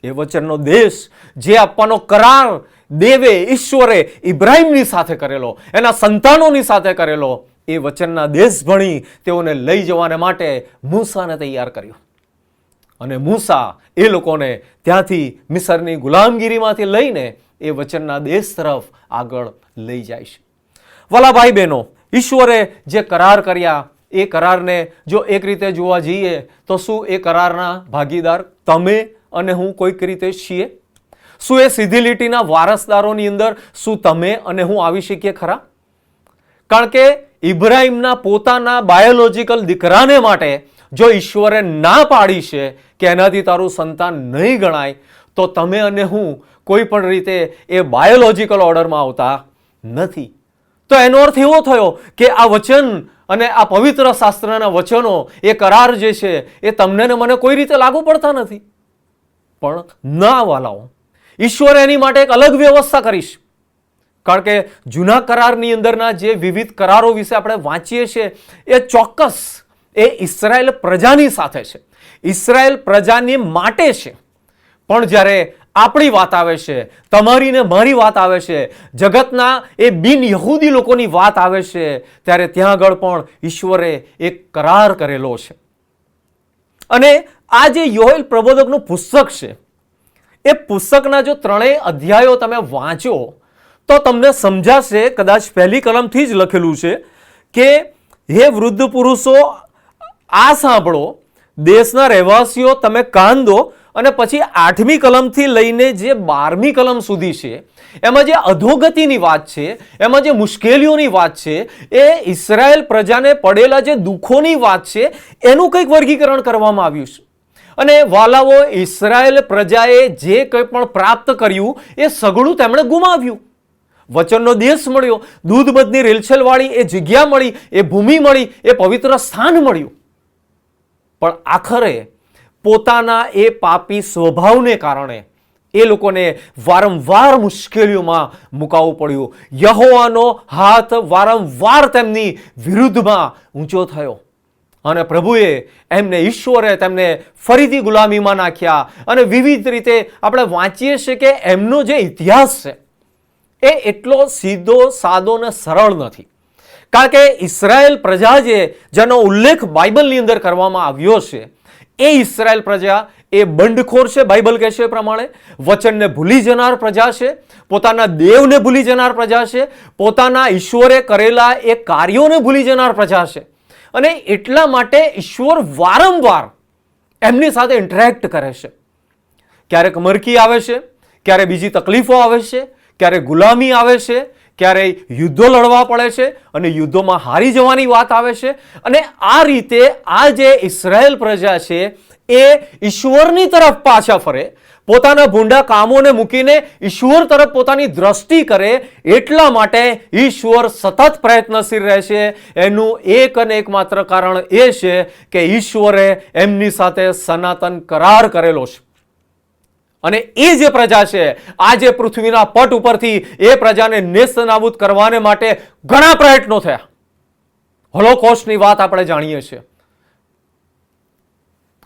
એ વચનનો દેશ જે આપવાનો કરાર દેવે ઈશ્વરે ઇબ્રાહીમની સાથે કરેલો, એના સંતાનોની સાથે કરેલો, એ વચનના દેશ ભણી તેઓને લઈ જવાને માટે મૂસાને તૈયાર કર્યો. અને મૂસા એ લોકોને ત્યાંથી મિસરની ગુલામગીરીમાંથી લઈને એ વચનના દેશ તરફ આગળ લઈ જાય છે. વાલા ભાઈ બહેનો, ઈશ્વરે જે કરાર કર્યા એ કરારને જો એક રીતે જોવા જઈએ તો શું એ કરારના ભાગીદાર તમે અને હું કોઈક રીતે છીએ? શું એ સીધી લીટીના વારસદારોની અંદર શું તમે અને હું આવી શકીએ ખરા? કારણ કે ઇબ્રાહીમના પોતાના બાયોલોજિકલ દીકરાને માટે જો ઈશ્વરે ના પાડી છે કે એનાથી તારું સંતાન નહીં ગણાય, તો તમે અને હું કોઈ પણ રીતે એ બાયોલોજિકલ ઓર્ડરમાં આવતા નથી. તો એનો અર્થ એવો થયો કે આ વચન અને આ પવિત્ર શાસ્ત્રના વચનો, એ કરાર જે છે એ તમને ને મને કોઈ રીતે લાગુ પડતા નથી. પણ ના વાલાઓ, ઈશ્વરે એની માટે એક અલગ વ્યવસ્થા કરીશ. કારણ કે જૂના કરારની અંદરના જે વિવિધ કરારો વિશે આપણે વાંચીએ છીએ એ ચોક્કસ એ ઇસરાયેલ પ્રજાની સાથે છે, ઇસરાયેલ પ્રજાની માટે છે. પણ જ્યારે આપણી વાત આવે છે, તમારી ને મારી વાત આવે છે, જગતના એ બિન યહૂદી લોકોની વાત આવે છે, ત્યારે ત્યાં આગળ પણ ઈશ્વરે એક કરાર કરેલો છે. અને આ જે યોએલ પ્રબોધકનું પુસ્તક છે, એ પુસ્તકના જો 3 અધ્યાયો તમે વાંચો તો તમને સમજાશે. કદાચ પહેલી કલમથી જ લખેલું છે કે હે વૃદ્ધ પુરુષો આ સાંભળો, દેશના રહેવાસીઓ તમે કાન દો. અને પછી 8મી કલમથી લઈને જે 12મી કલમ સુધી છે એમાં જે અધોગતિની વાત છે, એમાં જે મુશ્કેલીઓની વાત છે, એ ઇસરાયેલ પ્રજાને પડેલા જે દુઃખોની વાત છે એનું કંઈક વર્ગીકરણ કરવામાં આવ્યું છે. અને વાલાઓ, ઇસરાયેલ પ્રજાએ જે કંઈ પણ પ્રાપ્ત કર્યું એ સઘળું તેમણે ગુમાવ્યું. વચનનો દેશ મળ્યો, દૂધ મધની રેલછેલવાળી એ જગ્યા મળી, એ ભૂમિ મળી, એ પવિત્ર સ્થાન મળ્યું. પણ આખરે પોતાના એ પાપી સ્વભાવને કારણે એ લોકોને વારંવાર મુશ્કેલીઓમાં મુકાવવું પડ્યું. યહોવાનો હાથ વારંવાર તેમની વિરુદ્ધમાં ઊંચો થયો અને પ્રભુએ એમને, ઈશ્વરે તેમને ફરીથી ગુલામીમાં નાખ્યા. અને વિવિધ રીતે આપણે વાંચીએ છીએ કે એમનો જે ઇતિહાસ છે એ એટલો સીધો, સાદો ને સરળ નથી. કારણ કે ઇઝરાયલ પ્રજા જેનો ઉલ્લેખ બાઇબલની અંદર કરવામાં આવ્યો છે, એ ઇઝરાયલ પ્રજા એ બંડખોર છે. બાઇબલ કહે છે એ પ્રમાણે વચનને ભૂલી જનાર પ્રજા છે, પોતાના દેવને ભૂલી જનાર પ્રજા છે, પોતાના ઈશ્વરે કરેલા એ કાર્યોને ભૂલી જનાર પ્રજા છે. અને એટલા માટે ઈશ્વર વારંવાર એમની સાથે ઇન્ટરેક્ટ કરે છે. ક્યારેક મરકી આવે છે, ક્યારે બીજી તકલીફો આવે છે, ક્યારે ગુલામી આવે છે, ક્યારે યુદ્ધો લડવા પડે છે અને યુદ્ધોમાં હારી જવાની વાત આવે છે. અને આ રીતે આ જે ઇઝરાયલ પ્રજા છે એ ઈશ્વરની તરફ પાછા ફરે, પોતાના ભૂંડા કામોને મૂકીને ઈશ્વર તરફ પોતાની દ્રષ્ટિ કરે. એટલા માટે ઈશ્વર સતત પ્રયત્નશીલ રહે છે. એનું એક અને એકમાત્ર કારણ એ છે કે ઈશ્વરે એમની સાથે સનાતન કરાર કરેલો છે. અને એ જે પ્રજા છે, આ જે પૃથ્વીના પટ ઉપરથી એ પ્રજાને નેસ્તનાબૂદ કરવાને માટે ઘણા પ્રયત્નો થયા. હોલોકોસ્ટની વાત આપણે જાણીએ છીએ.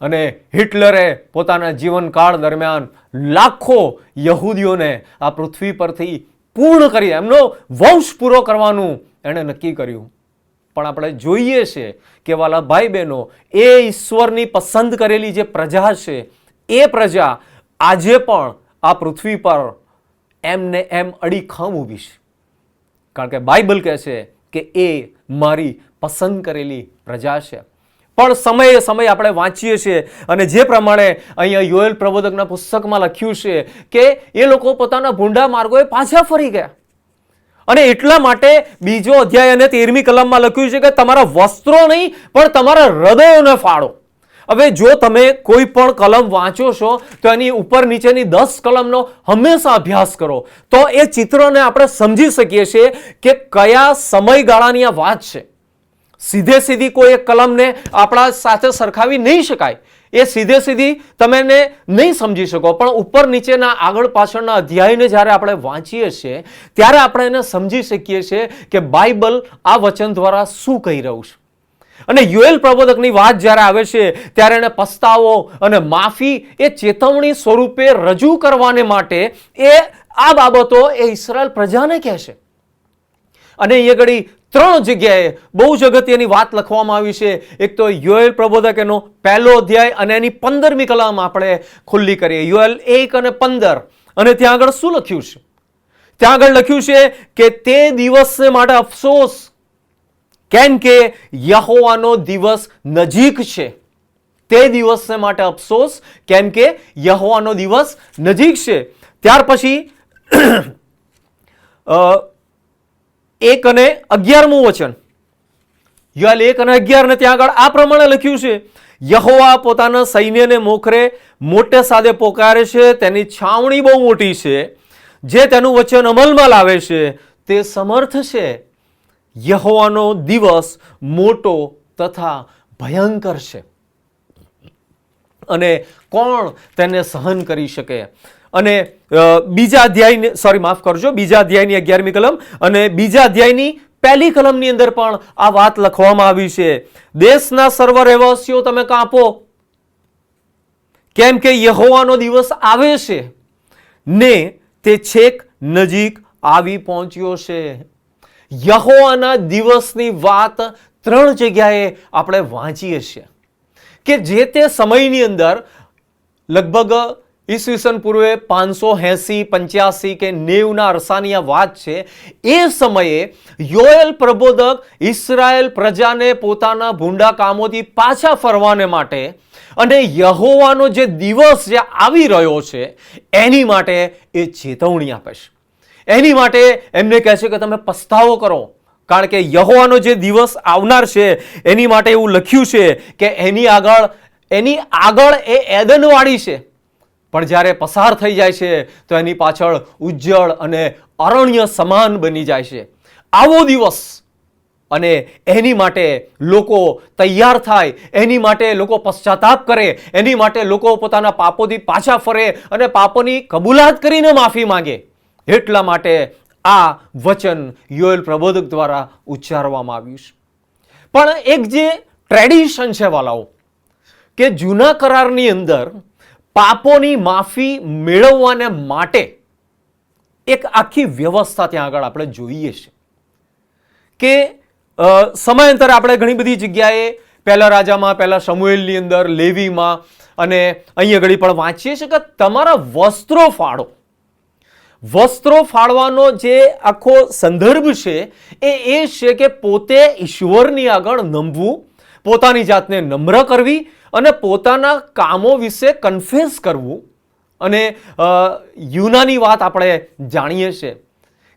અને હિટલરે પોતાના જીવનકાળ દરમિયાન લાખો યહૂદીઓને આ પૃથ્વી પરથી પૂર્ણ કરી, એમનો વંશ પૂરો કરવાનું એણે નક્કી કર્યું. પણ આપણે જોઈએ છીએ કે વાલા ભાઈ બહેનો, એ ઈશ્વરની પસંદ કરેલી જે પ્રજા છે, એ પ્રજા આજે પણ આ પૃથ્વી પર એમને એમ અડીખમ ઊભી છે. કારણ કે બાઇબલ કહે છે કે એ મારી પસંદ કરેલી પ્રજા છે. પણ સમયે સમય આપણે વાંચીએ છીએ અને જે પ્રમાણે અહીંયા યોએલ પ્રબોધકના પુસ્તકમાં લખ્યું છે કે એ લોકો પોતાના ભૂંડા માર્ગોએ પાછા ફરી ગયા. અને એટલા માટે બીજો અધ્યાય અને 13મી કલમમાં લખ્યું છે કે તમારા વસ્ત્રો નહીં પણ તમારા હૃદયોને ફાડો. હવે જો તમે કોઈ પણ કલમ વાંચો છો તો એની ઉપર નીચેની 10 કલમનો હંમેશા અભ્યાસ કરો, તો એ ચિત્રને આપણે સમજી શકીએ છીએ કે કયા સમયગાળાની આ વાત છે. સીધે સીધી કોઈ એક કલમને આપણા સાથે સરખાવી નહીં શકાય. એ સીધે સીધી તમે નહીં સમજી શકો, પણ ઉપર નીચેના આગળ પાછળના અધ્યાયને જ્યારે આપણે વાંચીએ છીએ ત્યારે આપણે એને સમજી શકીએ છીએ કે બાઇબલ આ વચન દ્વારા શું કહી રહ્યું છે. અને યોએલ પ્રબોધકની વાત જ્યારે આવે છે ત્યારે એને પસ્તાવો અને માફી એ ચેતવણી સ્વરૂપે રજૂ કરવાને માટે એ આ બાબતો એ ઇઝરાયલ પ્રજાને કહે છે. અને એ ઘડી 3 જગ્યાએ બહુ જ અગત્યની વાત લખવામાં આવી છે. એક તો યોએલ પ્રબોધક એનો 1લો અધ્યાય અને એની 15મી કલમ આપણે ખુલ્લી કરીએ. યોએલ 1 અને 15. અને ત્યાં આગળ શું લખ્યું છે? ત્યાં આગળ લખ્યું છે કે તે દિવસ માટે અફસોસ, કેમ કે યહોવાનો દિવસ નજીક છે. તે દિવસ માટે અફસોસ, કેમ કે યહોવાનો દિવસ નજીક છે. ત્યાર પછી 1 અને 11મું વચન, યોએલ 1 અને 11 ને ત્યાં આગળ આ પ્રમાણે લખ્યું છે, યહોવા પોતાના સૈન્યને મોખરે મોટે સાદે પોકારે છે, તેની છાવણી બહુ મોટી છે, જે તેનું વચન અમલમાં લાવે છે તે સમર્થ છે. યહોવાનો દિવસ મોટો તથા ભયંકર છે અને કોણ તેને સહન કરી શકે. અને બીજા અધ્યાયની 11મી કલમ અને બીજા અધ્યાયની 1લી કલમની અંદર પણ આ વાત લખવામાં આવી છે. દેશના સર્વ રહેવાસીઓ તમે કાંપો, કેમ કે યહોવાનો દિવસ આવે છે ને તે છેક નજીક આવી પહોંચ્યો છે. યહોવાના દિવસની વાત 3 જગ્યાએ આપણે વાંચીએ છીએ કે જે તે સમયની અંદર લગભગ ઈસવીસન પૂર્વે 580, 85 કે 90ના અરસાની આ વાત છે. એ સમયે યોએલ પ્રબોધક ઇઝરાયલ પ્રજાને પોતાના ભૂંડા કામોથી પાછા ફરવાને માટે અને યહોવાનો જે દિવસ જે આવી રહ્યો છે એની માટે એ ચેતવણી આપે છે. એની માટે એમને કહે છે કે તમે પસ્તાવો કરો, કારણ કે યહોવાનો જે દિવસ આવનાર છે એની માટે એવું લખ્યું છે કે એની આગળ એ એદનવાડી છે, પણ જ્યારે પસાર થઈ જાય છે તો એની પાછળ ઉજ્જળ અને અરણ્ય સમાન બની જાય છે. આવો દિવસ, અને એની માટે લોકો તૈયાર થાય, એની માટે લોકો પશ્ચાતાપ કરે, એની માટે લોકો પોતાના પાપોથી પાછા ફરે અને પાપોની કબૂલાત કરીને માફી માંગે. એટલા માટે આ વચન યોએલ પ્રબોધક દ્વારા ઉચ્ચારવામાં આવ્યું છે. પણ એક જે ટ્રેડિશન છે વાલાઓ, કે જૂના કરારની અંદર પાપોની માફી મેળવવાને માટે એક આખી વ્યવસ્થા ત્યાં આગળ આપણે જોઈએ છે. કે સમયાંતરે આપણે ઘણી બધી જગ્યાએ પહેલા રાજામાં, પહેલા શમુએલની અંદર, લેવીમાં અને અહીંયા ઘડી પણ વાંચીએ છીએ કે તમારા વસ્ત્રો ફાળો. વસ્ત્રો ફાળવાનો જે આખો સંદર્ભ છે એ છે કે પોતે ઈશ્વરની આગળ નમવું, પોતાની જાતને નમ્ર કરવી અને પોતાના કામો વિશે કન્ફેસ કરવું. અને યુનાની વાત આપણે જાણીએ છીએ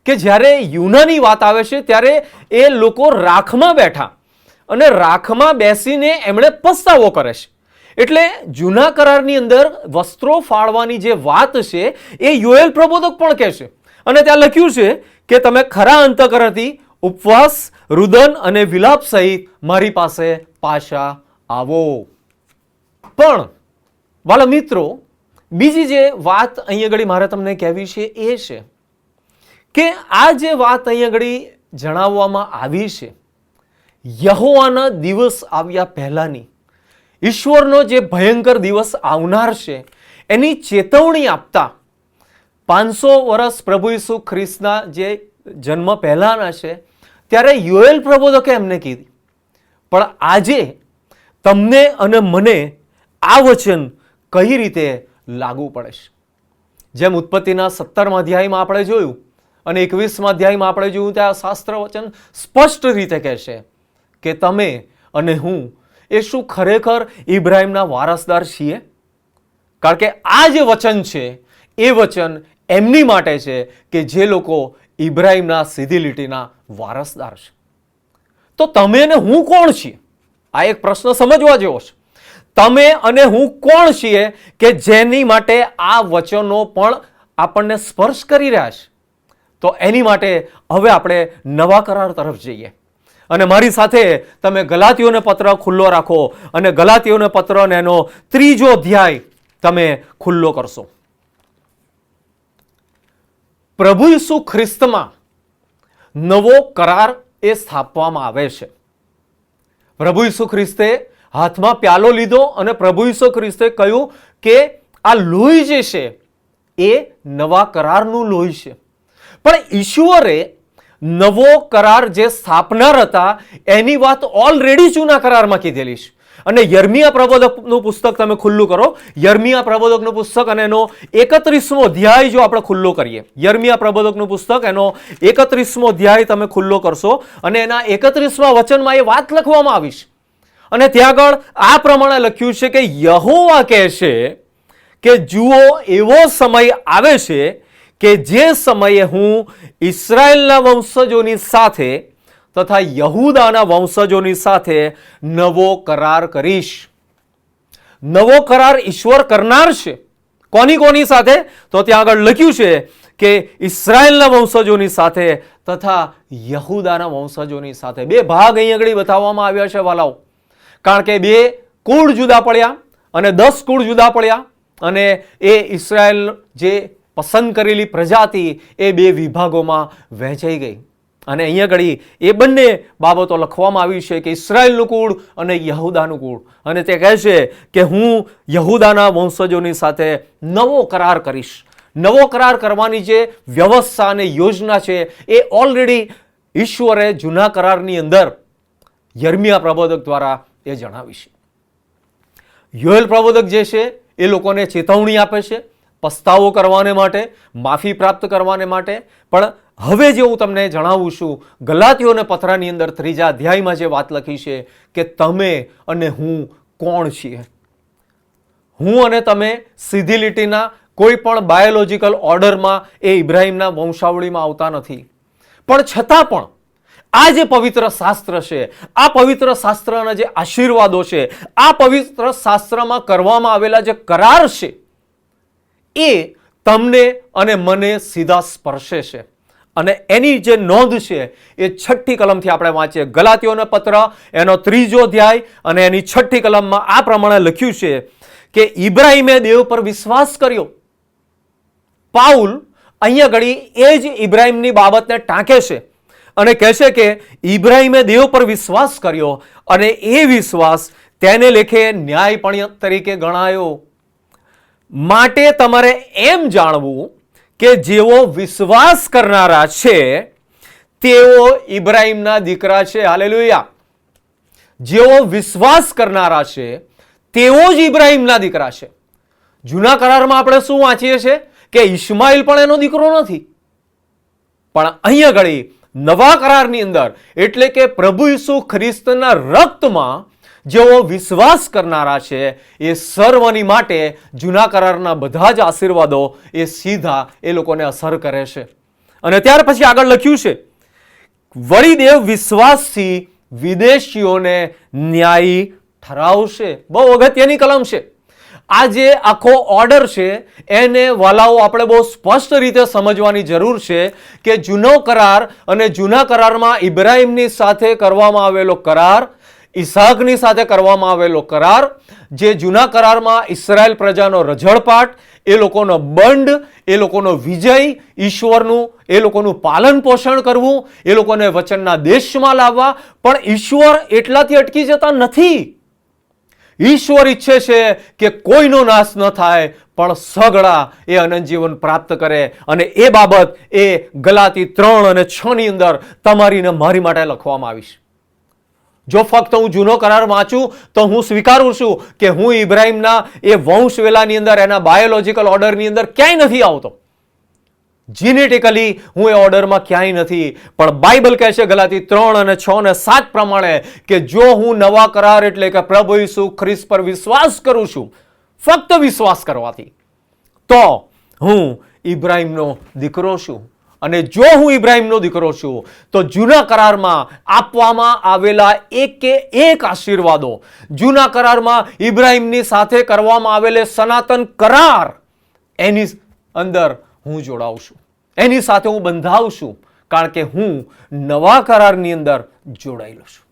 કે જ્યારે યુનાની વાત આવે છે ત્યારે એ લોકો રાખમાં બેઠા અને રાખમાં બેસીને એમણે પસ્તાવો કરે છે. એટલે જૂના કરારની અંદર વસ્ત્રો ફાળવાની જે વાત છે એ યોએલ પ્રબોધક પણ કહે છે. અને ત્યાં લખ્યું છે કે તમે ખરા અંતઃકરણથી ઉપવાસ, રુદન અને વિલાપ સહિત મારી પાસે પાછા આવો. પણ વાલા મિત્રો, બીજી જે વાત અહીંયા ઘડી મારે તમને કહેવી છે એ છે કે આ જે વાત અહીંયા ઘડી જણાવવામાં આવી છે, યહોવાના દિવસ આવ્યા પહેલાની, ઈશ્વરનો જે ભયંકર દિવસ આવનાર છે એની ચેતવણી આપતા 500 વર્ષ પ્રભુ ઈસુ ખ્રિસ્તના જે જન્મ પહેલાના છે ત્યારે યોએલ પ્રબોધકે એમને કીધી. પણ આજે તમને અને મને આ વચન કઈ રીતે લાગુ પડે છે? જેમ ઉત્પત્તિના 17મા અધ્યાયમાં આપણે જોયું અને 21મા અધ્યાયમાં આપણે જોયું ત્યાં શાસ્ત્ર વચન સ્પષ્ટ રીતે કહેશે કે તમે અને હું એ શું ખરેખર ઇબ્રાહિમના વારસદાર છીએ? કારણ કે આ જે વચન છે એ વચન એમની માટે છે કે જે લોકો ઇબ્રાહિમના સીધી લીટીના વારસદાર છે. તો તમે અને હું કોણ છીએ? આ એક પ્રશ્ન સમજવા જેવો છે. તમે અને હું કોણ છીએ કે જેની માટે આ વચનો પણ આપણને સ્પર્શ કરી રહ્યા છે? તો એની માટે હવે આપણે નવા કરાર તરફ જઈએ. અને મારી સાથે તમે ગલાતીઓનો પત્ર ખુલ્લો રાખો અને ગલાતીઓનો પત્રને એનો 3જો અધ્યાય તમે ખુલ્લો કરશો. પ્રભુ ઈસુ ખ્રિસ્તમાં નવો કરાર એ સ્થાપવામાં આવે છે. પ્રભુ ઈસુ ખ્રિસ્તે હાથમાં પ્યાલો લીધો અને પ્રભુ ઈસુ ખ્રિસ્તે કહ્યું કે આ લોહી જે છે એ નવા કરારનું લોહી છે. પણ ઈશ્વરે નવો કરાર જે સ્થાપનાર હતા એની વાત ઓલરેડી જૂના કરારમાં કીધેલી છે. અને યર્મિયા પ્રબોધકનું પુસ્તક તમે ખુલ્લું કરો. યર્મિયા પ્રબોધકનું પુસ્તક અને એનો 31મો અધ્યાય જો આપણે ખુલ્લો કરીએ, યર્મિયા પ્રબોધકનું પુસ્તક એનો 31મો અધ્યાય તમે ખુલ્લો કરશો અને એના 31મા વચનમાં એ વાત લખવામાં આવી છે. અને ત્યાં આગળ આ પ્રમાણે લખ્યું છે કે યહોવા કહે છે કે જુઓ એવો સમય આવે છે કે જે સમયે હું ઇસ્રાયેલના વંશજોની સાથે તથા યહૂદાના વંશજોની સાથે નવો કરાર કરીશ. નવો કરાર ઈશ્વર કરનાર છે. કોની સાથે? તો ત્યાં આગળ લખ્યું છે કે ઇસ્રાયેલના વંશજોની સાથે તથા યહૂદાના વંશજોની સાથે. બે ભાગ અહીં આગળ બતાવવામાં આવ્યા છે વાલાઓ. કારણ કે 2 કુળ જુદા પડ્યા અને 10 કુળ જુદા પડ્યા અને એ ઇસ્રાયેલ જે પસંદ કરેલી પ્રજાતિ એ 2 વિભાગોમાં વહેંચાઈ ગઈ. અને અહીંયા ઘડી એ બંને બાબતો લખવામાં આવી છે કે ઇસ્રાયેલનું કુળ અને યહૂદાનું કુળ. અને તે કહે છે કે હું યહૂદાના વંશજોની સાથે નવો કરાર કરીશ. નવો કરાર કરવાની જે વ્યવસ્થા અને યોજના છે એ ઓલરેડી ઈશ્વરે જૂના કરારની અંદર યર્મિયા પ્રબોધક દ્વારા એ જણાવી છે. યોએલ પ્રબોધક જે છે એ લોકોને ચેતવણી આપે છે પસ્તાવો કરવાને માટે, માફી પ્રાપ્ત કરવાને માટે. પણ હવે જે હું તમને જણાવું છું ગલાતીઓના પત્રની અંદર 3જા અધ્યાયમાં જે વાત લખી છે કે તમે અને હું કોણ છીએ. હું અને તમે સીધી લીટીના કોઈ પણ બાયોલોજિકલ ઓર્ડરમાં એ ઇબ્રાહિમના વંશાવળીમાં આવતા નથી. પણ છતાં પણ આ જે પવિત્ર શાસ્ત્ર છે, આ પવિત્ર શાસ્ત્રના જે આશીર્વાદો છે, આ પવિત્ર શાસ્ત્રમાં કરવામાં આવેલા જે કરાર છે એ તમને અને મને સીધા સ્પર્શે છે. અને એની જે નોંધ છે એ 6ઠ્ઠી કલમથી આપણે વાંચીએ. ગલાતીઓનો પત્ર એનો 3જો અધ્યાય અને એની 6ઠ્ઠી કલમમાં આ પ્રમાણે લખ્યું છે કે ઇબ્રાહિમે દેવ પર વિશ્વાસ કર્યો. પાઉલ અહીંયા ઘડી એ જ ઇબ્રાહિમની બાબતને ટાંકે છે અને કહે છે કે ઇબ્રાહિમે દેવ પર વિશ્વાસ કર્યો અને એ વિશ્વાસ તેને લેખે ન્યાય પણ તરીકે ગણાયો. માટે તમારે એમ જાણવું કે જેઓ વિશ્વાસ કરનારા છે તેઓ ઇબ્રાહિમના દીકરા છે. હાલેલુયા. જેઓ વિશ્વાસ કરનારા છે તેઓ જ ઇબ્રાહિમના દીકરા છે. જૂના કરારમાં આપણે શું વાંચીએ છીએ કે ઇસ્માઇલ પણ એનો દીકરો નથી. પણ અહીંયા ઘડી નવા કરારની અંદર એટલે કે પ્રભુ ઈસુ ખ્રિસ્તના રક્તમાં જેઓ વિશ્વાસ કરનારા છે એ સર્વની માટે જૂના કરારના બધા જ આશીર્વાદો એ સીધા એ લોકોને અસર કરે છે. અને ત્યાર પછી આગળ લખ્યું છે, વળી દેવ વિશ્વાસથી વિદેશીઓને ન્યાયી ઠરાવશે. બહુ અગત્યની કલમ છે. આ જે આખો ઓર્ડર છે એને વાલાઓ આપણે બહુ સ્પષ્ટ રીતે સમજવાની જરૂર છે કે જૂનો કરાર અને જૂના કરારમાં ઇબ્રાહિમની સાથે કરવામાં આવેલો કરાર, ઈસાકની સાથે કરવામાં આવેલો કરાર, જે જૂના કરારમાં ઇસ્રાયેલ પ્રજાનો રઝળપાટ, એ લોકોનો બંડ, એ લોકોનો વિજય, ઈશ્વરનું એ લોકોનું પાલન પોષણ કરવું, એ લોકોને વચનના દેશમાં લાવવા, પણ ઈશ્વર એટલાથી અટકી જતા નથી. ઈશ્વર ઈચ્છે છે કે કોઈનો નાશ ન થાય પણ સગળા એ અનંત જીવન પ્રાપ્ત કરે. અને એ બાબત એ ગલાતી 3 અને 6 ની અંદર તમારી ને મારી માટે લખવામાં આવી છે. જો ફક્ત હું જૂનો કરાર વાંચું તો હું સ્વીકારું છું કે હું ઇબ્રાહિમના એ વંશવેલાની અંદર, એના બાયોલોજીકલ ઓર્ડરની અંદર ક્યાંય નથી આવતો. જીનેટિકલી હું એ ઓર્ડરમાં ક્યાંય નથી. પણ બાઇબલ કહે છે ગલાતી 3 અને 6 અને 7 પ્રમાણે કે જો હું નવા કરાર એટલે કે પ્રભુ ઈસુ ખ્રિસ્ત પર વિશ્વાસ કરું છું, ફક્ત વિશ્વાસ કરવાથી, તો હું ઇબ્રાહિમનો દીકરો છું. અને જો હું ઇબ્રાહિમનો દીકરો છું તો જૂના કરારમાં આપવામાં આવેલા એકે એક આશીર્વાદો, જૂના કરારમાં ઇબ્રાહિમની સાથે કરવામાં આવેલે સનાતન કરાર, એની અંદર હું જોડાઉં છું, એની સાથે હું બંધાઉં છું, કારણ કે હું નવા કરારની અંદર જોડાયેલો છું.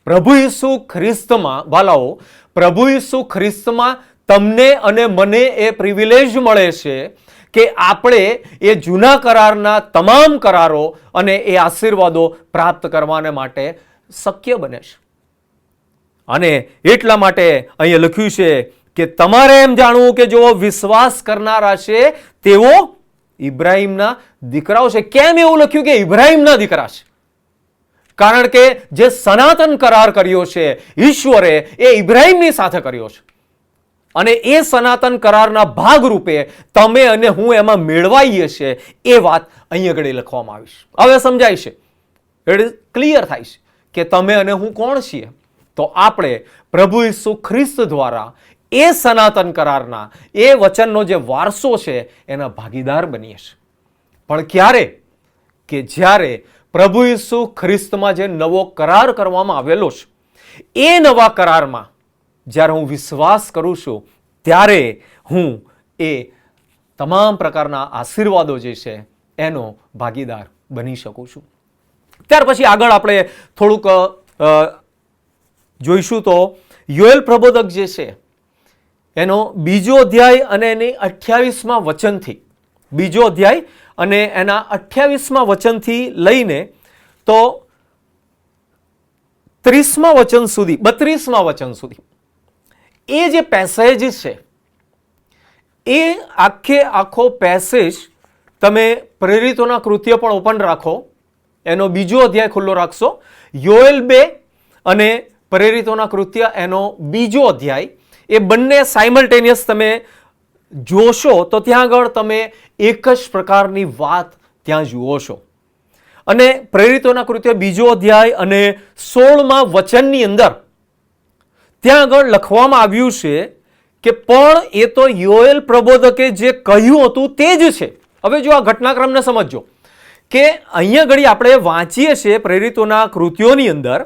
પ્રભુ ઈસુ ખ્રિસ્તમાં વાલાઓ, પ્રભુ ઈસુ ખ્રિસ્તમાં તમને અને મને એ પ્રિવિલેજ મળે છે કે આપણે એ જૂના કરારના તમામ કરારો અને એ આશીર્વાદો પ્રાપ્ત કરવાને માટે શક્ય બને છે. અને એટલા માટે અહીંયા લખ્યું છે કે તમારે એમ જાણવું કે જેઓ વિશ્વાસ કરનારા છે તેઓ ઇબ્રાહિમના દીકરાઓ છે. કેમ એવું લખ્યું કે ઇબ્રાહિમના દીકરા છે? કારણ કે જે સનાતન કરાર કર્યો છે ઈશ્વરે એ ઇબ્રાહિમની સાથે કર્યો છે. અને એ સનાતન કરારના ભાગરૂપે તમે અને હું એમાં મેળવાઈએ છીએ એ વાત અહીંયા આગળ લખવામાં આવી છે. હવે સમજાય છે, ઇટ ક્લિયર થાય છે કે તમે અને હું કોણ છીએ. તો આપણે પ્રભુ ઈસુ ખ્રિસ્ત દ્વારા એ સનાતન કરારના એ વચનનો જે વારસો છે એના ભાગીદાર બનીએ છીએ. પણ ક્યારે? કે જ્યારે પ્રભુ ઈસુ ખ્રિસ્તમાં જે નવો કરાર કરવામાં આવેલો છે એ નવા કરારમાં જ્યારે હું વિશ્વાસ કરું છું ત્યારે હું એ તમામ પ્રકારના આશીર્વાદો જે છે એનો ભાગીદાર બની શકું છું. ત્યાર પછી આગળ આપણે થોડુંક જોઈશું તો યોએલ પ્રબોધક જે છે એનો 2 અધ્યાય અને એની 28માં વચનથી, 2 અધ્યાય અને એના 28માં વચનથી લઈને તો 30માં વચન સુધી, 32માં વચન સુધી એ જે પેસેજ છે એ આખો પેસેજ તમે પ્રેરિતોના કૃત્ય પણ ઓપન રાખો, એનો 2 અધ્યાય ખુલ્લો રાખશો, યોએલ 2 અને પ્રેરિતોના કૃત્ય એનો 2 અધ્યાય, એ બંને સાયમલ્ટેનિયસ તમે જોશો તો ત્યાં આગળ તમે એક જ પ્રકારની વાત ત્યાં જુઓ છો. અને પ્રેરિતોના કૃત્ય 2 અધ્યાય અને 16માં વચનની અંદર ત્યાં આગળ લખવામાં આવ્યું છે કે પણ એ તો યોએલ પ્રબોધકે જે કહ્યું હતું તે જ છે. હવે જો આ ઘટનાક્રમને સમજો કે અહીંયા ઘડી આપણે વાંચીએ છીએ પ્રેરિતોના કૃત્યોની અંદર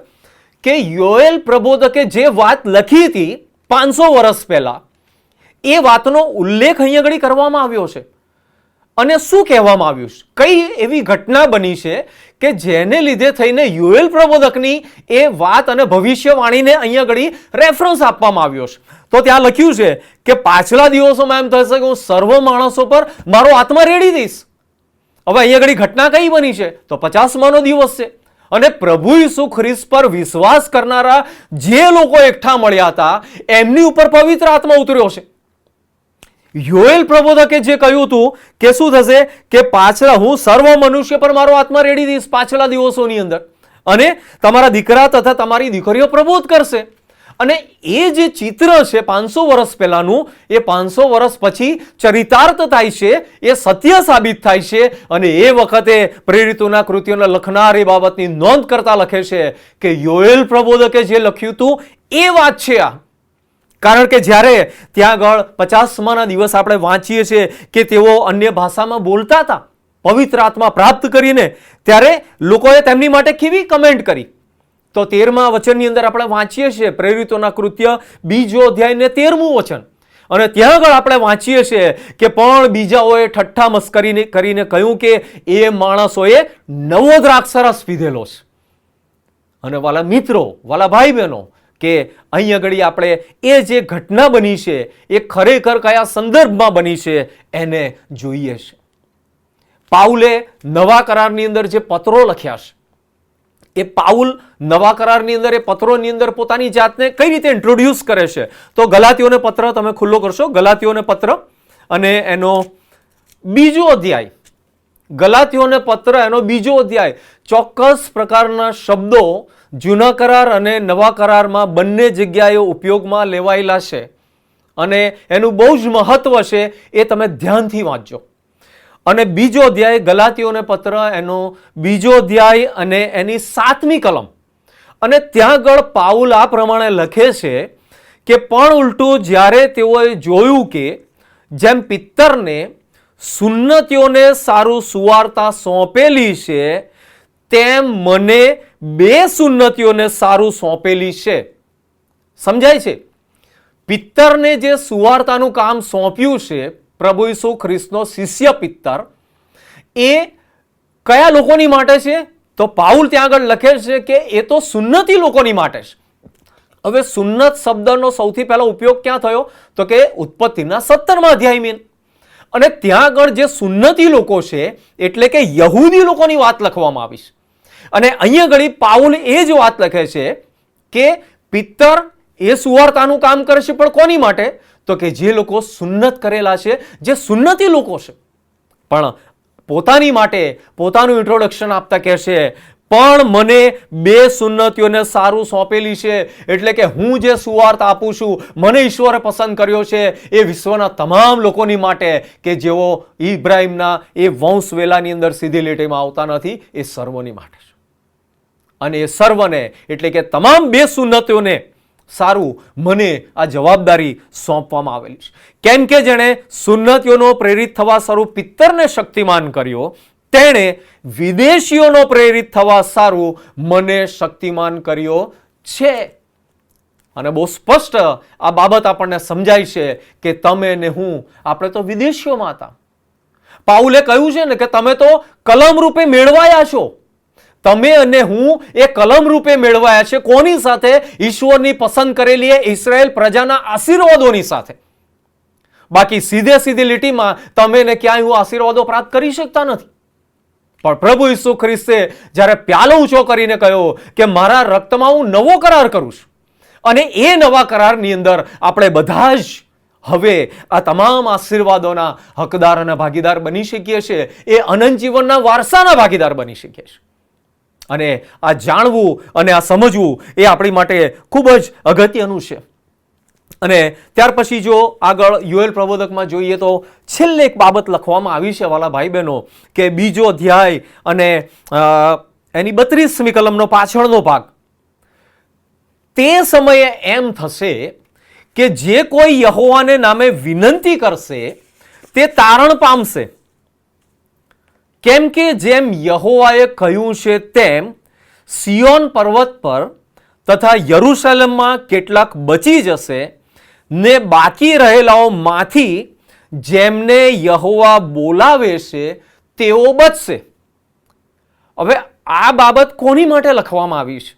કે યોએલ પ્રબોધકે જે વાત લખી હતી 500 વર્ષ પહેલા, એ વાતનો ઉલ્લેખ અહીંયા ઘડી કરવામાં આવ્યો છે. અને શું કહેવામાં આવ્યું છે? કઈ એવી ઘટના બની છે કે જેને લીધે થઈને યોએલ પ્રબોધકની એ વાત અને ભવિષ્યવાણીને અહીંયા ઘડી રેફરન્સ આપવામાં આવ્યો છે. તો ત્યાં લખ્યું છે કે પાછલા દિવસોમાં એમ થશે કે હું સર્વ માણસો પર મારો આત્મા રેડી દઈશ. હવે અહીંયા ઘડી ઘટના કઈ બની છે? તો 50માનો દિવસ છે. અને પ્રભુ ઈસુ ખ્રિસ્ત પર વિશ્વાસ કરનારા જે લોકો એકઠા મળ્યા હતા એમની ઉપર પવિત્ર આત્મા ઉતર્યો છે. યોએલ પ્રબોધકે જે કહ્યું હતું કે શું થશે કે પાછલા હું સર્વ મનુષ્ય પર મારો આત્મા રેડી દઈશ પાછલા દિવસોની અંદર, અને તમારા દીકરા તથા તમારી દીકરીઓ પ્રબોધ કરશે. અને એ જે ચિત્ર છે 500 વર્ષ પહેલાનું, એ 500 વર્ષ પછી ચરિતાર્થ થાય છે, એ સત્ય સાબિત થાય છે. અને એ વખતે પ્રેરિતોના કૃત્યોને લખનાર એ બાબતની નોંધ કરતા લખે છે કે યોએલ પ્રબોધકે જે લખ્યું હતું એ વાત છે આ. કારણ કે જ્યારે ત્યાં આગળ 50માના દિવસ આપણે વાંચીએ છીએ કે તેઓ અન્ય ભાષામાં બોલતા હતા પવિત્ર આત્મા પ્રાપ્ત કરીને, ત્યારે લોકોએ તેમની માટે કેવી કમેન્ટ કરી? તો 13મા વચનની અંદર આપણે વાંચીએ છીએ પ્રેરિતોના કૃત્ય 2 અધ્યાય ને 13મું વચન. અને ત્યાં આગળ આપણે વાંચીએ છીએ કે પણ બીજાઓએ ઠઠ્ઠા મસ્કરી કરીને કહ્યું કે એ માણસોએ નવો દ્રાક્ષરસ પીધેલો છે. અને વાલા મિત્રો, વાલા ભાઈ બહેનો, કે અહીં આગળ આપણે એ જે ઘટના બની છે એ ખરેખર કયા સંદર્ભમાં બની છે એને જોઈએ છે. પાઉલે નવા કરારની અંદર જે પત્રો લખ્યા છે, એ પાઉલ નવા કરારની અંદર એ પત્રોની અંદર પોતાની જાતને કઈ રીતે ઇન્ટ્રોડ્યુસ કરે છે? તો ગલાતીઓને પત્ર તમે ખુલ્લો કરશો, ગલાતીઓને પત્ર અને એનો 2 અધ્યાય, ગલાતીઓને પત્ર એનો 2 અધ્યાય. ચોક્કસ પ્રકારના શબ્દો જૂના કરાર અને નવા કરારમાં બંને જગ્યાએ ઉપયોગમાં લેવાયેલા છે, અને એનું બહુ જ મહત્વ છે. એ તમે ધ્યાનથી વાંચજો. અને 2 અધ્યાય, ગલાતીઓને પત્ર એનો 2 અધ્યાય અને એની 7મી કલમ. અને ત્યાં આગળ પાઉલ આ પ્રમાણે લખે છે કે પણ ઉલટું જ્યારે તેઓએ જોયું કે જેમ પિત્તરને સુન્નતીઓને સારું સુવાર્તા સોંપેલી છે તેમ મને 2 સુન્નતીઓને સારું સોંપેલી છે. સમજાય છે? પિત્તરને જે સુવાર્તાનું કામ સોંપ્યું છે, પ્રભુ ઈસુ ખ્રિસ્તનો શિષ્ય પિત્તર, એ કયા લોકોની માટે છે? તો પાઉલ ત્યાં આગળ લખે છે કે એ તો સુન્નતી લોકોની માટે છે. હવે સુન્નત શબ્દનો સૌથી પહેલો ઉપયોગ ક્યાં થયો? તો કે ઉત્પત્તિના 17મા અધ્યાયમાં. અને ત્યાં આગળ જે સુન્નતી લોકો છે એટલે કે યહૂદી લોકોની વાત લખવામાં આવી છે. અને અહીંયા ઘડી પાઉલ એ જ વાત લખે છે કે પિત્તર એ સુવાર્તાનું કામ કરે છે, પણ કોની માટે? તો કે જે લોકો સુન્નત કરેલા છે, જે સુન્નતી લોકો છે. પણ પોતાની માટે પોતાનું ઇન્ટ્રોડક્શન આપતા કહે છે પણ મને 2 સુન્નતીઓને સારું સોંપેલી છે. એટલે કે હું જે સુવાર્તા આપું છું, મને ઈશ્વરે પસંદ કર્યો છે એ વિશ્વના તમામ લોકોની માટે, કે જેઓ ઇબ્રાહિમના એ વંશવેલાની અંદર સીધી લીટીમાં આવતા નથી, એ સર્વની માટે છે. અને એ સર્વને એટલે કે તમામ 2 સુન્નતીઓને સારું મને આ જવાબદારી સોંપવામાં આવેલી છે. કેમ કે જેણે સુન્નતીઓનો પ્રેરિત થવા સારું પિત્તરને શક્તિમાન કર્યો, તેણે વિદેશીઓનો પ્રેરિત થવા સારું મને શક્તિમાન કર્યો છે. અને બહુ સ્પષ્ટ આ બાબત આપણને સમજાય છે કે તમે ને હું, આપણે તો વિદેશીઓમાં હતા. પાઉલે કહ્યું છે ને કે તમે તો કલમ રૂપે મેળવાયા છો. તમે અને હું એ કલમ રૂપે મેળવાયા છે. કોની સાથે? ઈશ્વરની પસંદ કરેલી એ ઇઝરાયલ પ્રજાના આશીર્વાદોની સાથે. બાકી સીધી લીટીમાં તમે ને ક્યાંય આશીર્વાદો પ્રાપ્ત કરી શકતા નથી. પણ પ્રભુ ઈસુ ખ્રિસ્તે જ્યારે પ્યાલો ઊંચો કરીને કહ્યો કે મારા રક્તમાં હું નવો કરાર કરું છું, અને એ નવા કરારની અંદર આપણે બધા જ હવે આ તમામ આશીર્વાદોના હકદાર અને ભાગીદાર બની શકીએ છીએ. એ અનંત જીવનના વારસાના ભાગીદાર બની શકીએ છીએ. અને આ જાણવું અને આ સમજવું એ આપણી માટે ખૂબ જ અગત્યનું છે. અને ત્યાર પછી જો આગળ યોએલ પ્રબોધકમાં જોઈએ તો છેલ્લે એક બાબત લખવામાં આવી છે વાલા ભાઈ બહેનો, કે 2 અધ્યાય અને એની 32મી કલમનો પાછળનો ભાગ. તે સમયે એમ થશે કે જે કોઈ યહોવાને નામે વિનંતી કરશે તે તારણ પામશે. કેમ કે જેમ યહોવાએ કહ્યું છે તેમ સિયોન પર્વત પર તથા યરૂશલેમમાં કેટલાક બચી જશે, ને બાકી રહેલાઓમાંથી જેમને યહોવા બોલાવે છે તેઓ બચશે. હવે આ બાબત કોની માટે લખવામાં આવી છે?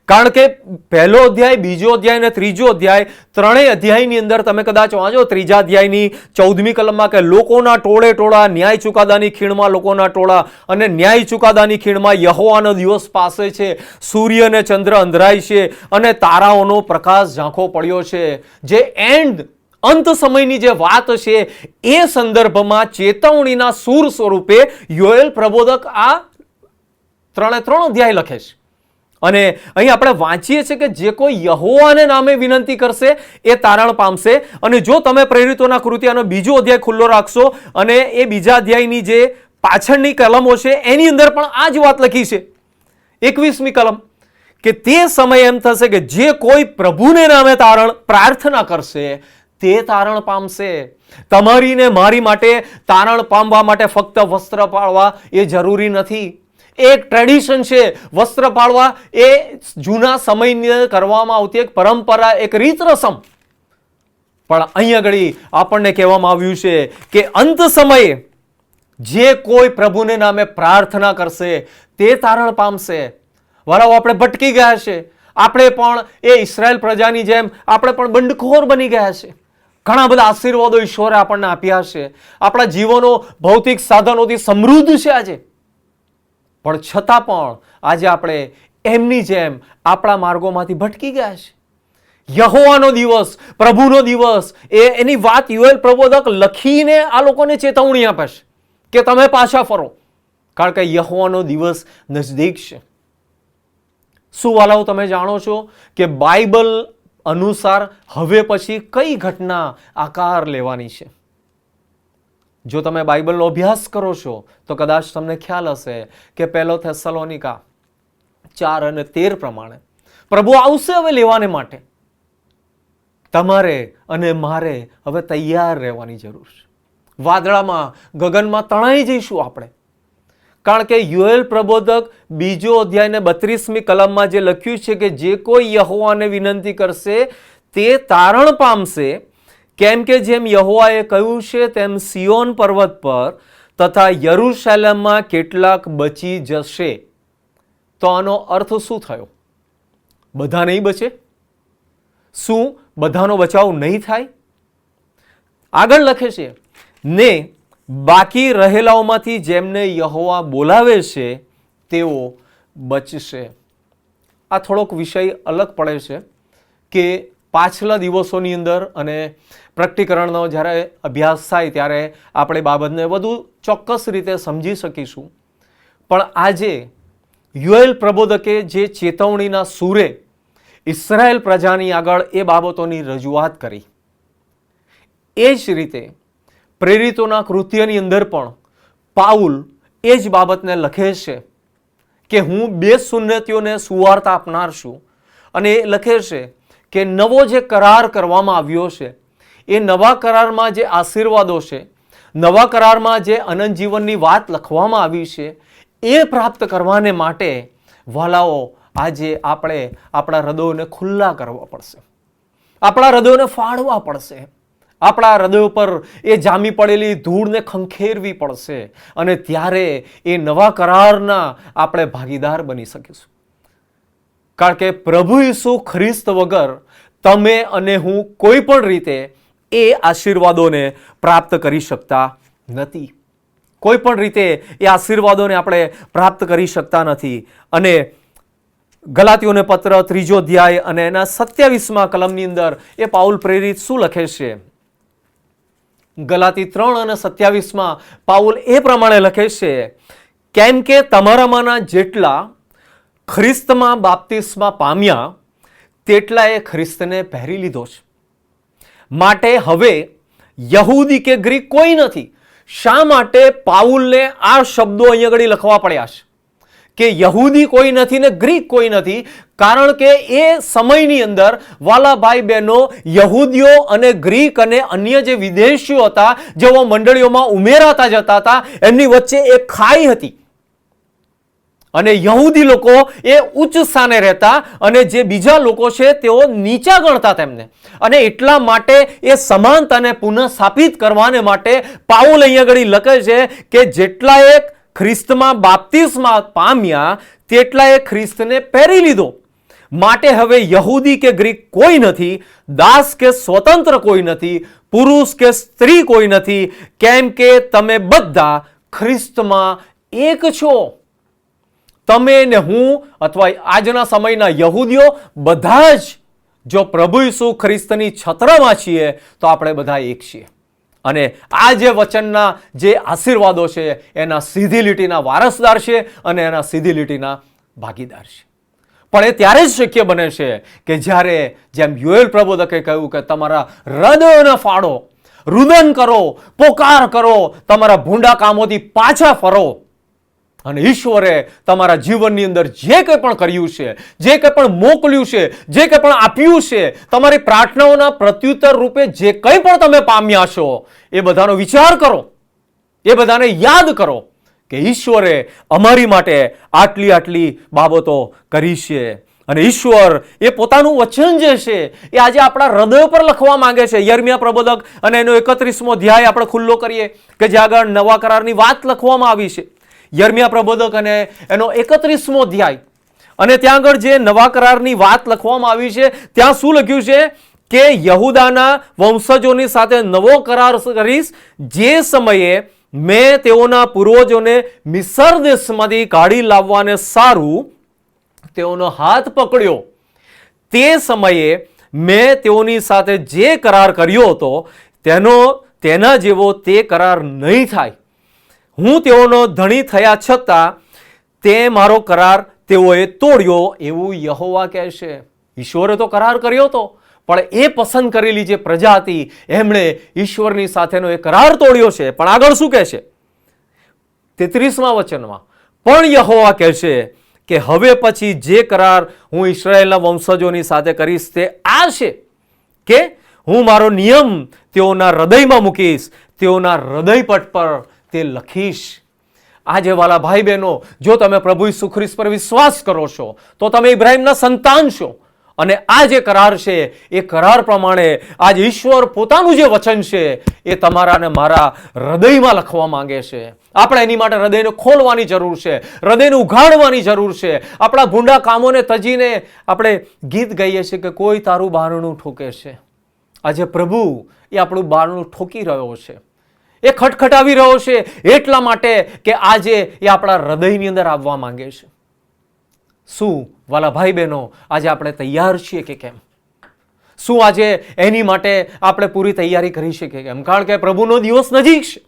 કારણ કે પહેલો અધ્યાય, બીજો અધ્યાય અને ત્રીજો અધ્યાય, ત્રણેય અધ્યાયની અંદર તમે કદાચ વાંચો ત્રીજા અધ્યાયની 14મી કલમમાં કે લોકોના ટોળે ટોળા ન્યાય ચુકાદાની ખીણમાં લોકોના ટોળા, અને ન્યાય ચુકાદાની ખીણમાં યહોવાનો દિવસ પાસે છે, સૂર્ય અને ચંદ્ર અંધરાય છે અને તારાઓનો પ્રકાશ ઝાંખો પડ્યો છે. જે અંત સમયની જે વાત છે એ સંદર્ભમાં ચેતવણીના સૂર સ્વરૂપે યોએલ પ્રબોધક આ 3 અધ્યાય લખે છે. અને અહીં આપણે વાંચીએ છીએ કે જે કોઈ યહોવાને નામે વિનંતી કરશે એ તારણ પામશે. અને જો તમે પ્રેરિતોના કૃત્યનો બીજો અધ્યાય ખુલ્લો રાખશો અને એ બીજા અધ્યાયની જે પાછળની કલમો છે એની અંદર પણ આ જ વાત લખી છે, 21મી કલમ, કે તે સમય એમ થશે કે જે કોઈ પ્રભુને નામે પ્રાર્થના કરશે તે તારણ પામશે. તમારી ને મારી માટે તારણ પામવા માટે ફક્ત વસ્ત્ર પાળવા એ જરૂરી નથી. એક ટ્રેડિશન છે, વસ્ત્ર પાળવા એ જૂના સમયની કરવામાં આવતી એક પરંપરા, એક રીત રસમ. પણ અહીંયા આગળ આપણને કહેવામાં આવ્યું છે કે અંત સમયે જે કોઈ પ્રભુને નામે પ્રાર્થના કરશે તે તારણ પામશે. વરાઓ, આપણે ભટકી ગયા છે. આપણે પણ એ ઇસ્રાયેલ પ્રજાની જેમ આપણે પણ બંડખોર બની ગયા છે. ઘણા બધા આશીર્વાદો ઈશ્વરે આપણને આપ્યા છે. આપણા જીવનો ભૌતિક સાધનોથી સમૃદ્ધ છે આજે. પણ છતાં પણ આજે આપણે એમની જેમ આપણા માર્ગોમાંથી ભટકી ગયા છે. યહોવાનો દિવસ, પ્રભુનો દિવસ, એની વાત યોએલ પ્રબોધક લખીને આ લોકોને ચેતવણી આપે છે કે તમે પાછા ફરો, કારણ કે યહોવાનો દિવસ નજદીક છે. શું વાલાઓ, તમે જાણો છો કે બાઇબલ અનુસાર હવે પછી કઈ ઘટના આકાર લેવાની છે? જો તમે બાઇબલનો અભ્યાસ કરો છો તો કદાચ તમને ખ્યાલ હશે કે 1 થેસલોનિકા 4 અને 13 પ્રમાણે પ્રભુ આવશે હવે લેવાને માટે. તમારે અને મારે હવે તૈયાર રહેવાની જરૂર છે. વાદળામાં, ગગનમાં તણાઈ જઈશું આપણે. કારણ કે યોએલ પ્રબોધક બીજો અધ્યાય ને 32મી કલમમાં જે લખ્યું છે કે જે કોઈ યહોવાને વિનંતી કરશે તે તારણ પામશે, કેમ કે જેમ યહોવાએ કહ્યું છે તેમ સિયોન પર્વત પર તથા યરૂશલેમમાં કેટલાક બચી જશે. તો આનો અર્થ શું થયો? બધા નહીં બચે? શું બધાનો બચાવ નહીં થાય? આગળ લખે છે, ને બાકી રહેલાઓમાંથી જેમને યહોવા બોલાવે છે તેઓ બચશે. આ થોડોક વિષય અલગ પડે છે કે પાછલા દિવસોની અંદર અને પ્રકટીકરણનો જ્યારે અભ્યાસ થાય ત્યારે આપણે બાબતને વધુ ચોક્કસ રીતે સમજી શકીશું. પણ આજે યોએલ પ્રબોધકે જે ચેતવણીના સૂરે ઇસ્રાયેલ પ્રજાની આગળ એ બાબતોની રજૂઆત કરી, એ જ રીતે પ્રેરિતોના કૃત્યની અંદર પણ પાઉલ એ જ બાબતને લખે છે કે હું 2 સુન્નતીઓને સુવાર્તા આપનાર છું. અને એ લખે છે કે નવો જે કરાર કરવામાં આવ્યો છે એ નવા કરારમાં જે આશીર્વાદો છે, નવા કરારમાં જે અનંત જીવનની વાત લખવામાં આવી છે એ પ્રાપ્ત કરવાને માટે વાલાઓ આજે આપણે આપણા હૃદયોને ખુલ્લા કરવા પડશે. આપણા હૃદયોને ફાડવા પડશે. આપણા હૃદયો પર એ જામી પડેલી ધૂળને ખંખેરવી પડશે. અને ત્યારે એ નવા કરારના આપણે ભાગીદાર બની શકીશું. કારણ કે પ્રભુ ઈસુ ખ્રિસ્ત વગર તમે અને હું કોઈ પણ રીતે એ આશીર્વાદોને પ્રાપ્ત કરી શકતા નથી. કોઈ પણ રીતે એ આશીર્વાદોને આપણે પ્રાપ્ત કરી શકતા નથી. અને ગલાતીઓને પત્ર 3 અધ્યાય અને એના 27મા કલમની અંદર એ પાઉલ પ્રેરિત શું લખે છે? ગલાતી 3 અને 27માં પાઉલ એ પ્રમાણે લખે છે, કેમ કે તમારામાંના જેટલા ખ્રિસ્તમાં બાપ્તિસ્મા પામ્યા તેટલાએ ખ્રિસ્તને પહેરી લીધો છે. માટે હવે યહૂદી કે ગ્રીક કોઈ નથી. શા માટે પાઉલને આ શબ્દો અહીંયા આગળ લખવા પડ્યા છે કે યહૂદી કોઈ નથી ને ગ્રીક કોઈ નથી? કારણ કે એ સમયની અંદર વાલા ભાઈ બહેનો, યહૂદીઓ અને ગ્રીક અને અન્ય જે વિદેશીઓ હતા જેઓ મંડળીઓમાં ઉમેરાતા જતા હતા, એમની વચ્ચે એક ખાઈ હતી. અને યહૂદી લોકો એ ઉચ્ચ સ્થાને રહેતા અને જે બીજા લોકો છે તેઓ નીચા ગણતા તેમને. અને એટલા માટે એ સમાનતાને પુનઃસ્થાપિત કરવાને માટે પાઉલ અહીંયા આગળ લખે છે કે જેટલાએ ખ્રિસ્તમાં બાપ્તિસ્મા પામ્યા તેટલાએ ખ્રિસ્તને પહેરી લીધો. માટે હવે યહૂદી કે ગ્રીક કોઈ નથી, દાસ કે સ્વતંત્ર કોઈ નથી, પુરુષ કે સ્ત્રી કોઈ નથી, કેમ કે તમે બધા ખ્રિસ્તમાં એક છો. તમે ને હું અથવા આજના સમયના યહૂદીઓ બધા જ જો પ્રભુ ઈસુ ખ્રિસ્તની છત્રમાં છીએ તો આપણે બધા એક છીએ. અને આ જે વચનના જે આશીર્વાદો છે એના સીધી લીટીના વારસદાર છે અને એના સીધી લીટીના ભાગીદાર છે. પણ એ ત્યારે જ શક્ય બને છે કે જ્યારે જેમ યોએલ પ્રબોધકે કહ્યું કે તમારા હૃદયને ફાડો, રુદન કરો, પોકાર કરો, તમારા ભૂંડા કામોથી પાછા ફરો. અને ઈશ્વરે તમારા જીવનની અંદર જે કંઈ પણ કર્યું છે, જે કંઈ પણ મોકલ્યું છે, જે કંઈ પણ આપ્યું છે, તમારી પ્રાર્થનાઓના પ્રત્યુત્તર રૂપે જે કંઈ પણ તમે પામ્યા છો એ બધાનો વિચાર કરો, એ બધાને યાદ કરો કે ઈશ્વરે અમારી માટે આટલી આટલી બાબતો કરી છે. અને ઈશ્વર એ પોતાનું વચન જે છે એ આજે આપણા હૃદય પર લખવા માંગે છે. યર્મિયા પ્રબોધક અને એનો 31મો અધ્યાય આપણે ખુલ્લો કરીએ કે જ્યાં આગળ નવા કરારની વાત લખવામાં આવી છે. યર્મિયા પ્રબોધક અને એનો 31મો અધ્યાય, અને ત્યાં આગળ જે નવા કરારની વાત લખવામાં આવી છે ત્યાં શું લખ્યું છે કે યહૂદાના વંશજોની સાથે નવો કરાર કરીશ, જે સમયે મેં તેઓના પૂર્વજોને મિસર દેશમાંથી કાઢી લાવવાને સારું તેઓનો હાથ પકડ્યો, તે સમયે મેં તેઓની સાથે જે કરાર કર્યો હતો તેના જેવો તે કરાર નહીં થાય. હું તેઓનો ધણી થયા છતાં તે મારો કરાર તેઓએ તોડ્યો, એવું યહોવા કહે છે. ઈશ્વરે તો કરાર કર્યો હતો, પણ એ પસંદ કરેલી જે પ્રજા હતી એમણે ઈશ્વરની સાથેનો એ કરાર તોડ્યો છે. પણ આગળ શું કહે છે 33મા વચનમાં? પણ યહોવા કહે છે કે હવે પછી જે કરાર હું ઇસ્રાયેલના વંશજોની સાથે કરીશ તે આ છે કે હું મારો નિયમ તેઓના હૃદયમાં મૂકીશ, તેઓના હૃદયપટ પર તે લખીશ. આજે વાલા ભાઈ બહેનો, જો તમે પ્રભુ ઈસુ ખ્રિસ્ત પર વિશ્વાસ કરો છો તો તમે ઇબ્રાહિમના સંતાન છો. અને આ જે કરાર છે એ કરાર પ્રમાણે આજે ઈશ્વર પોતાનું જે વચન છે એ તમારા અને મારા હૃદયમાં લખવા માંગે છે. આપણે એની માટે હૃદયને ખોલવાની જરૂર છે, હૃદયને ઉઘાડવાની જરૂર છે. આપણા ભૂંડા કામોને તજીને આપણે ગીત ગાઈએ છીએ કે કોઈ તારું બારણું ઠોકે છે. આજે પ્રભુ એ આપણું બારણું ઠોકી રહ્યો છે, એ ખટખટાવી રહ્યો છે, એટલા માટે કે આજે એ આપણા હૃદયની અંદર આવવા માંગે છે. શું વાલા ભાઈ બહેનો, આજે આપણે તૈયાર છીએ કે કેમ? શું આજે એની માટે આપણે પૂરી તૈયારી કરી શકીએ કેમ? કારણ કે પ્રભુનો દિવસ નજીક છે.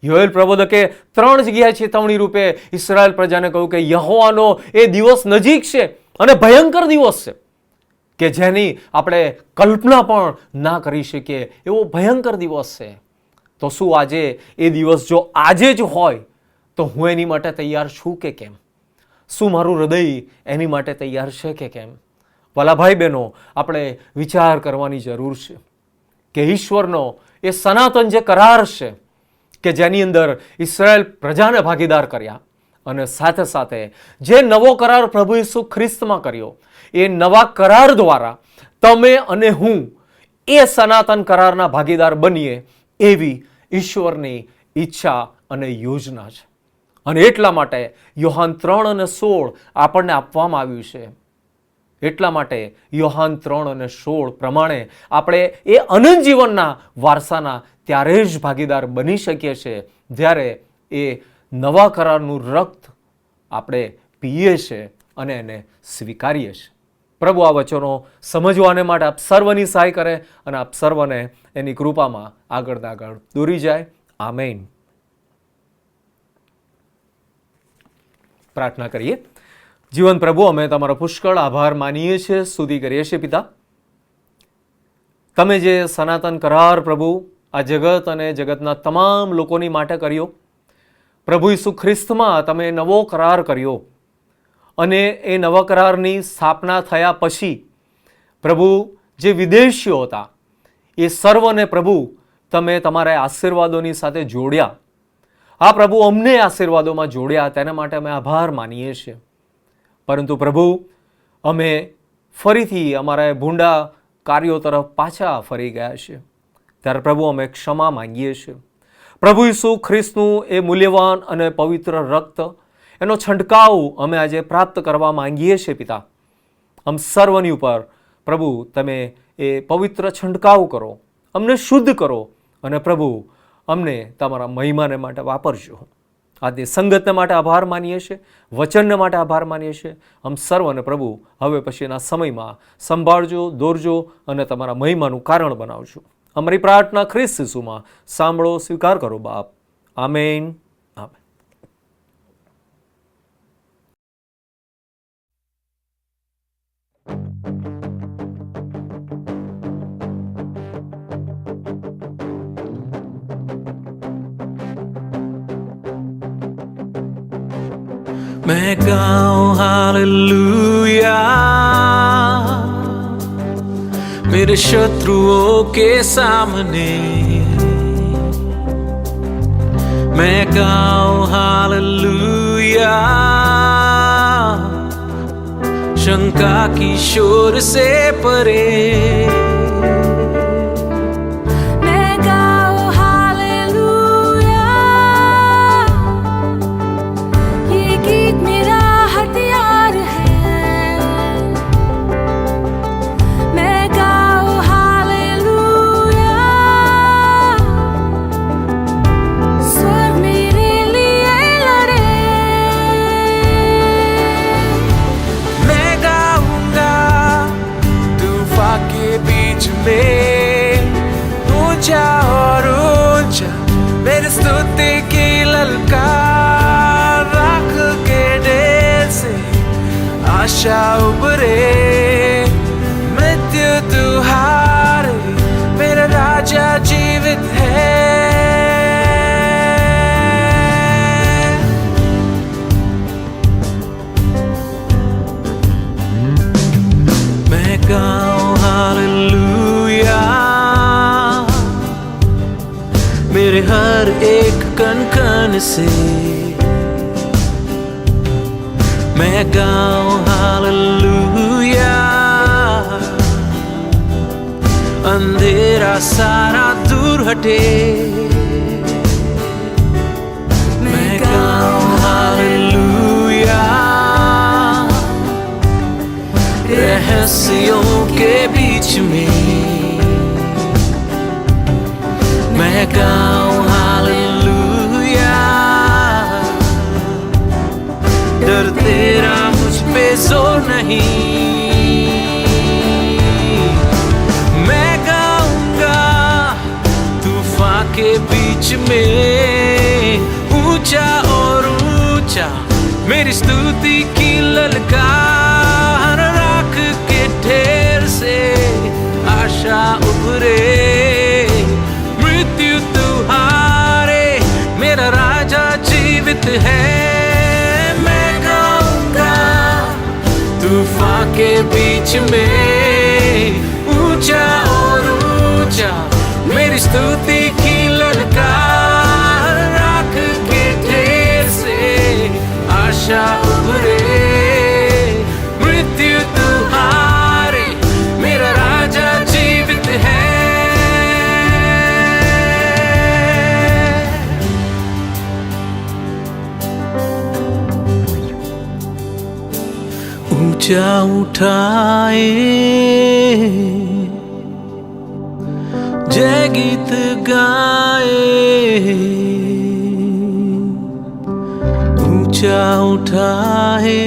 યોએલ પ્રબોધકે 3 જગ્યાએ ચેતવણી રૂપે ઇસ્રાયેલ પ્રજાને કહ્યું કે યહોવાનો એ દિવસ નજીક છે અને ભયંકર દિવસ છે કે જેની આપણે કલ્પના પણ ના કરી શકીએ એવો ભયંકર દિવસ છે. તો શું આજે એ દિવસ જો આજે જ હોય તો હું એની માટે તૈયાર છું કે કેમ? શું મારું હૃદય એની માટે તૈયાર છે કે કેમ? વાલા ભાઈ બહેનો, આપણે વિચાર કરવાની જરૂર છે કે ઈશ્વરનો એ સનાતન જે કરાર છે કે જેની અંદર ઇસ્રાયેલ પ્રજાને ભાગીદાર કર્યા અને સાથે સાથે જે નવો કરાર પ્રભુ ઈસુ ખ્રિસ્તમાં કર્યો, એ નવા કરાર દ્વારા તમે અને હું એ સનાતન કરારના ભાગીદાર બનીએ એવી ઈશ્વરની ઈચ્છા અને યોજના છે. અને એટલા માટે યોહાન 3 અને 16 આપણને આપવામાં આવ્યું છે. એટલા માટે યોહાન 3 અને 16 પ્રમાણે આપણે એ અનંત જીવનના વારસાના ત્યારે જ ભાગીદાર બની શકીએ છીએ જ્યારે એ નવા કરારનું રક્ત આપણે પીએ છીએ અને એને સ્વીકારીએ છીએ. પ્રભુ આ વચનો સમજવાને માટે આપ સર્વની સહાય કરે અને આપ સર્વને એની કૃપામાં આગળ દોરી જાય. આમેન. પ્રાર્થના કરીએ. જીવન પ્રભુ, અમે તમારો પુષ્કળ આભાર માનીએ છીએ, સ્તુતિ કરીએ છીએ પિતા. તમે જે સનાતન કરાર પ્રભુ આ જગત અને જગતના તમામ લોકોની માટે કર્યો, પ્રભુ ઈસુ ખ્રિસ્તમાં તમે નવો કરાર કર્યો અને એ નવા કરારની સ્થાપના થયા પછી પ્રભુ જે વિદેશીઓ હતા એ સર્વને પ્રભુ તમે તમારા આશીર્વાદોની સાથે જોડ્યા. આ પ્રભુ અમને આશીર્વાદોમાં જોડ્યા, તેના માટે અમે આભાર માનીએ છીએ. પરંતુ પ્રભુ, અમે ફરીથી અમારા ભૂંડા કાર્યો તરફ પાછા ફરી ગયા છીએ. ત્યારે પ્રભુ અમે ક્ષમા માંગીએ છીએ. પ્રભુ ઈસુ ખ્રિસ્તનું એ મૂલ્યવાન અને પવિત્ર રક્ત, એનો છંટકાવ અમે આજે પ્રાપ્ત કરવા માંગીએ છીએ પિતા. આમ સર્વની ઉપર પ્રભુ તમે એ પવિત્ર છંટકાવ કરો, અમને શુદ્ધ કરો અને પ્રભુ અમને તમારા મહિમાને માટે વાપરજો. આજની સંગતને માટે આભાર માનીએ છીએ, વચનને માટે આભાર માનીએ છીએ. આમ સર્વને પ્રભુ હવે પછીના સમયમાં સંભાળજો, દોરજો અને તમારા મહિમાનું કારણ બનાવજો. અમારી પ્રાર્થના ખ્રિસ્ત ઈસુમાં સાંભળો, સ્વીકાર કરો બાપ. આમેન. આમેન. मैं गाऊं हालेलुया मेरे शत्रुओं के सामने. मैं गाऊं हालेलुया शंका की शोर से परे. मैं गाऊं हालेलुया, ये गीत मेरा हथियार है. मैं गाऊं हालेलुया, स्वर मेरे लिए लड़े. मैं गाऊंगा तूफान के बीच में ऊंचा और ऊंचा मेरी स्तुति की ललकार. राख के ढेर से आशा उभरे, मृत्यु तू हारे, मेरा राजा जीवित है. मैं गाऊं हालेलुया मेरे हर एक कण कण से. मैं गाऊं हालेलुया अंधेरा सारा दूर हटे. मैं गाऊं हालेलुया रहस्यों के बीच में. मैं गाऊं हालेलुया डर तेरा मुझ पे जोर नहीं. मैं गाऊंगा तूफान के बीच में ऊंचा और ऊंचा मेरी स्तुति की ललकार. राख के ढेर से आशा उभरे, मृत्यु तू हारे, मेरा राजा जीवित है. मैं गाऊंगा तूफान के बीच में ऊंचा और ऊंचा मेरी स्तुति की ललकार. राख के ढेर से आशा उभरे, मृत्यु तू हारे, मेरा राजा जीवित है. ऊंचा उठाए जय गीत गाए. ऊंचा उठाए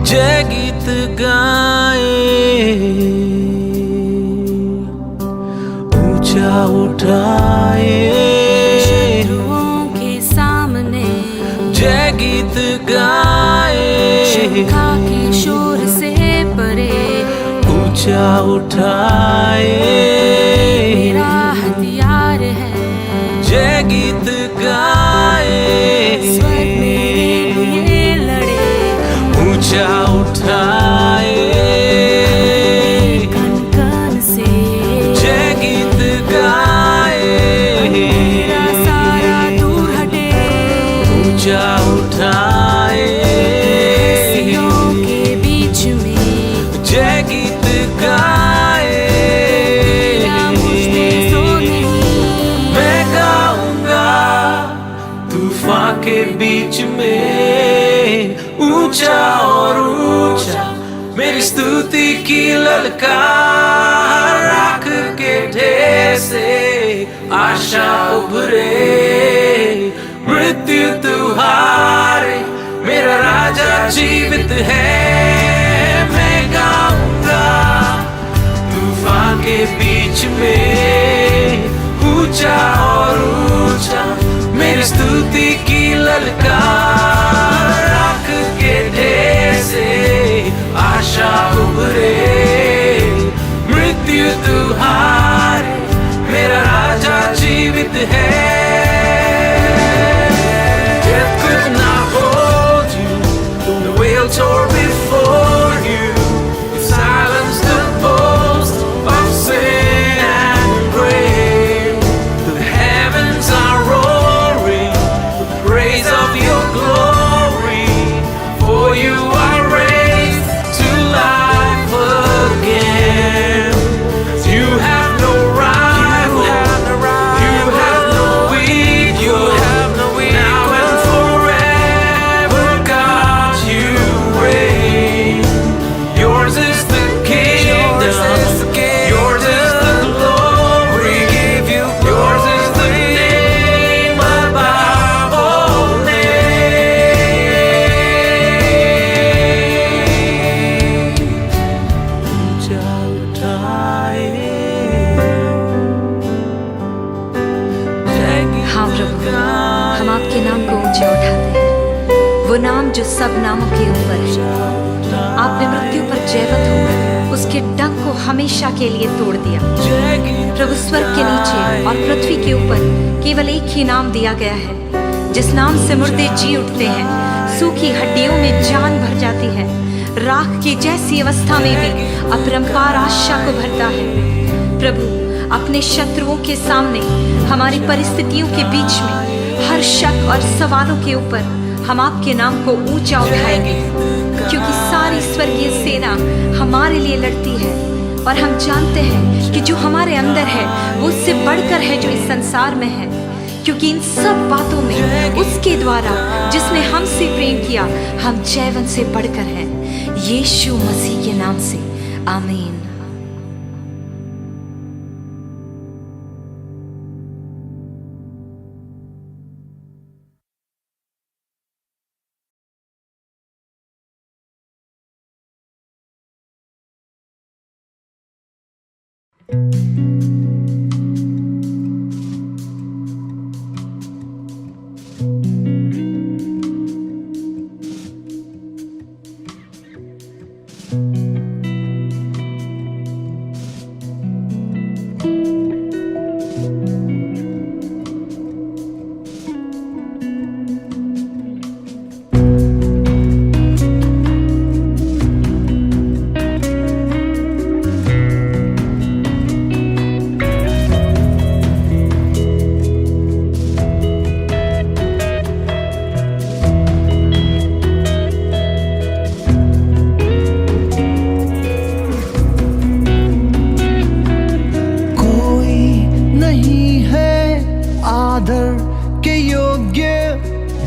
जय गीत गाए. ऊंचा उठाए शत्रुओं के सामने जय गीत गाए. शंका के शोर से परे. ऊंचा उठाए मेरा हथियार है. जय गीत गाए. स्वर मेरे लिए लड़े. ऊंचा उठाए कण कण से जय गीत गाए. मेरा सारा दूर हटे. ऊंचा उठाए रहस्यों के बीच में जय गीत गाए. स्तुति की ललकार राख के ढेर से आशा उभरे, मृत्यु तू हारे, मेरा राजा जीवित है। मैं गाऊंगा तूफान के बीच में, ऊंचा और ऊंचा मेरी स्तुति की ललकार राख के ढेर से आशा उभरे, मृत्यु तू हारे, मेरा राजा जीवित है। Death could not hold you, the whale tore before you, you silenced the boast of sin and grave. The heavens are roaring with praise of your glory, for you are raised to life again. You have no rival, you have no equal, now and forever, God, you reign. Yours is the kingdom, yours is the glory, yours is the name above all names. हाँ प्रभु, हम आपके नाम को ऊंचे उठाते हैं, वो नाम जो सब नामों के ऊपर है। आपने मृत्यु पर जयवंत होकर उसके डंक को हमेशा के लिए तोड़ दिया। प्रभु, स्वर्ग के नीचे और पृथ्वी के ऊपर केवल एक ही नाम दिया गया है, जिस नाम से मुर्दे जी उठते हैं, सूखी हड्डियों में जान भर जाती है, राख की जैसी अवस्था में भी अपरंपार आशा को भरता है। प्रभु, अपने शत्रुओं के सामने, हमारी परिस्थितियों के बीच में, हर शक और सवालों के ऊपर हम आपके नाम को ऊंचा उठाएंगे, क्योंकि सारी स्वर्गीय सेना हमारे लिए लड़ती है और हम जानते हैं कि जो हमारे अंदर है वो उससे बढ़कर है जो इस संसार में है, क्योंकि इन सब बातों में उसके द्वारा जिसने हमसे प्रेम किया हम जयवंत से बढ़कर हैं। यीशु मसीह के नाम से आमीन।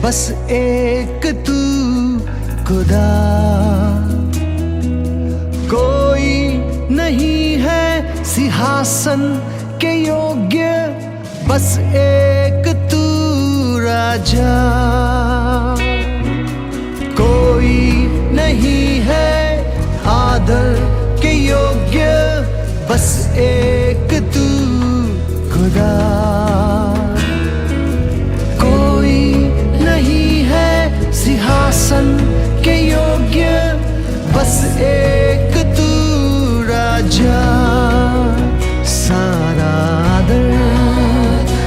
बस एक तू खुदा, कोई नहीं है सिंहासन के योग्य, बस एक तू राजा। कोई नहीं है आदर के योग्य, बस एक तू खुदा। सिंहासन के योग्य, बस एक तू राजा। सारा आदर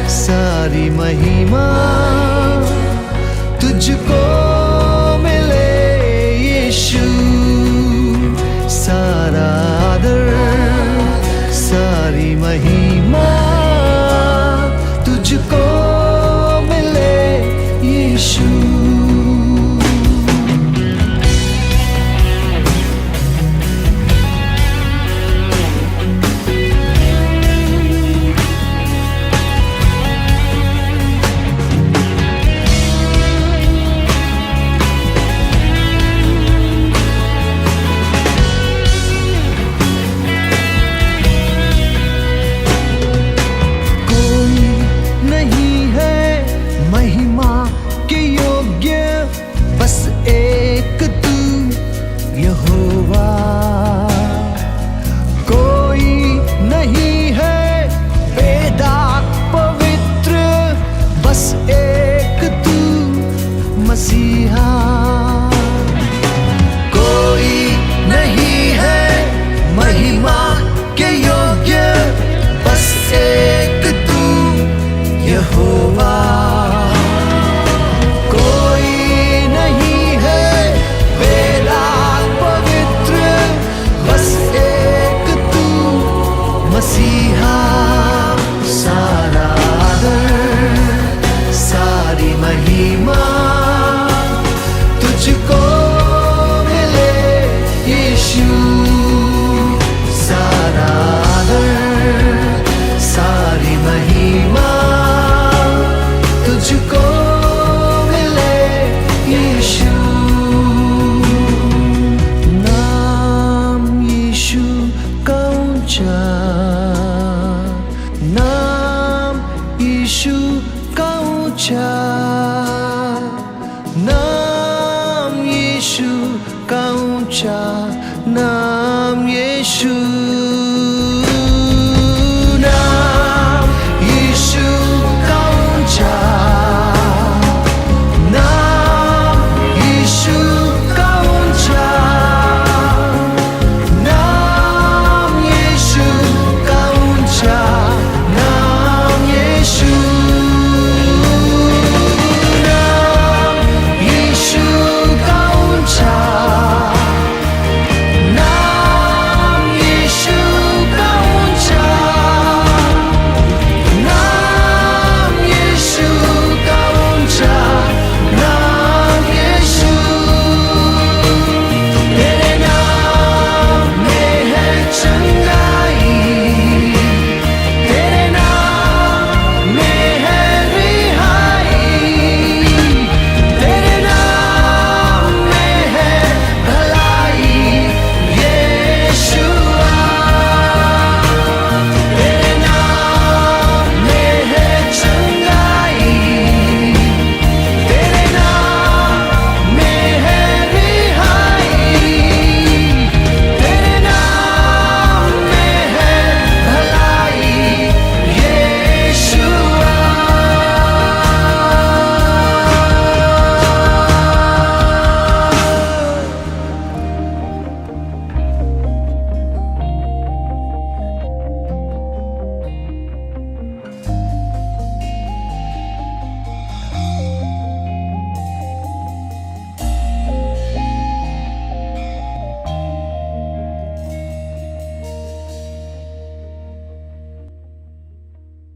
सारी महिमा तुझको मिले यीशु। सारा आदर सारी महिमा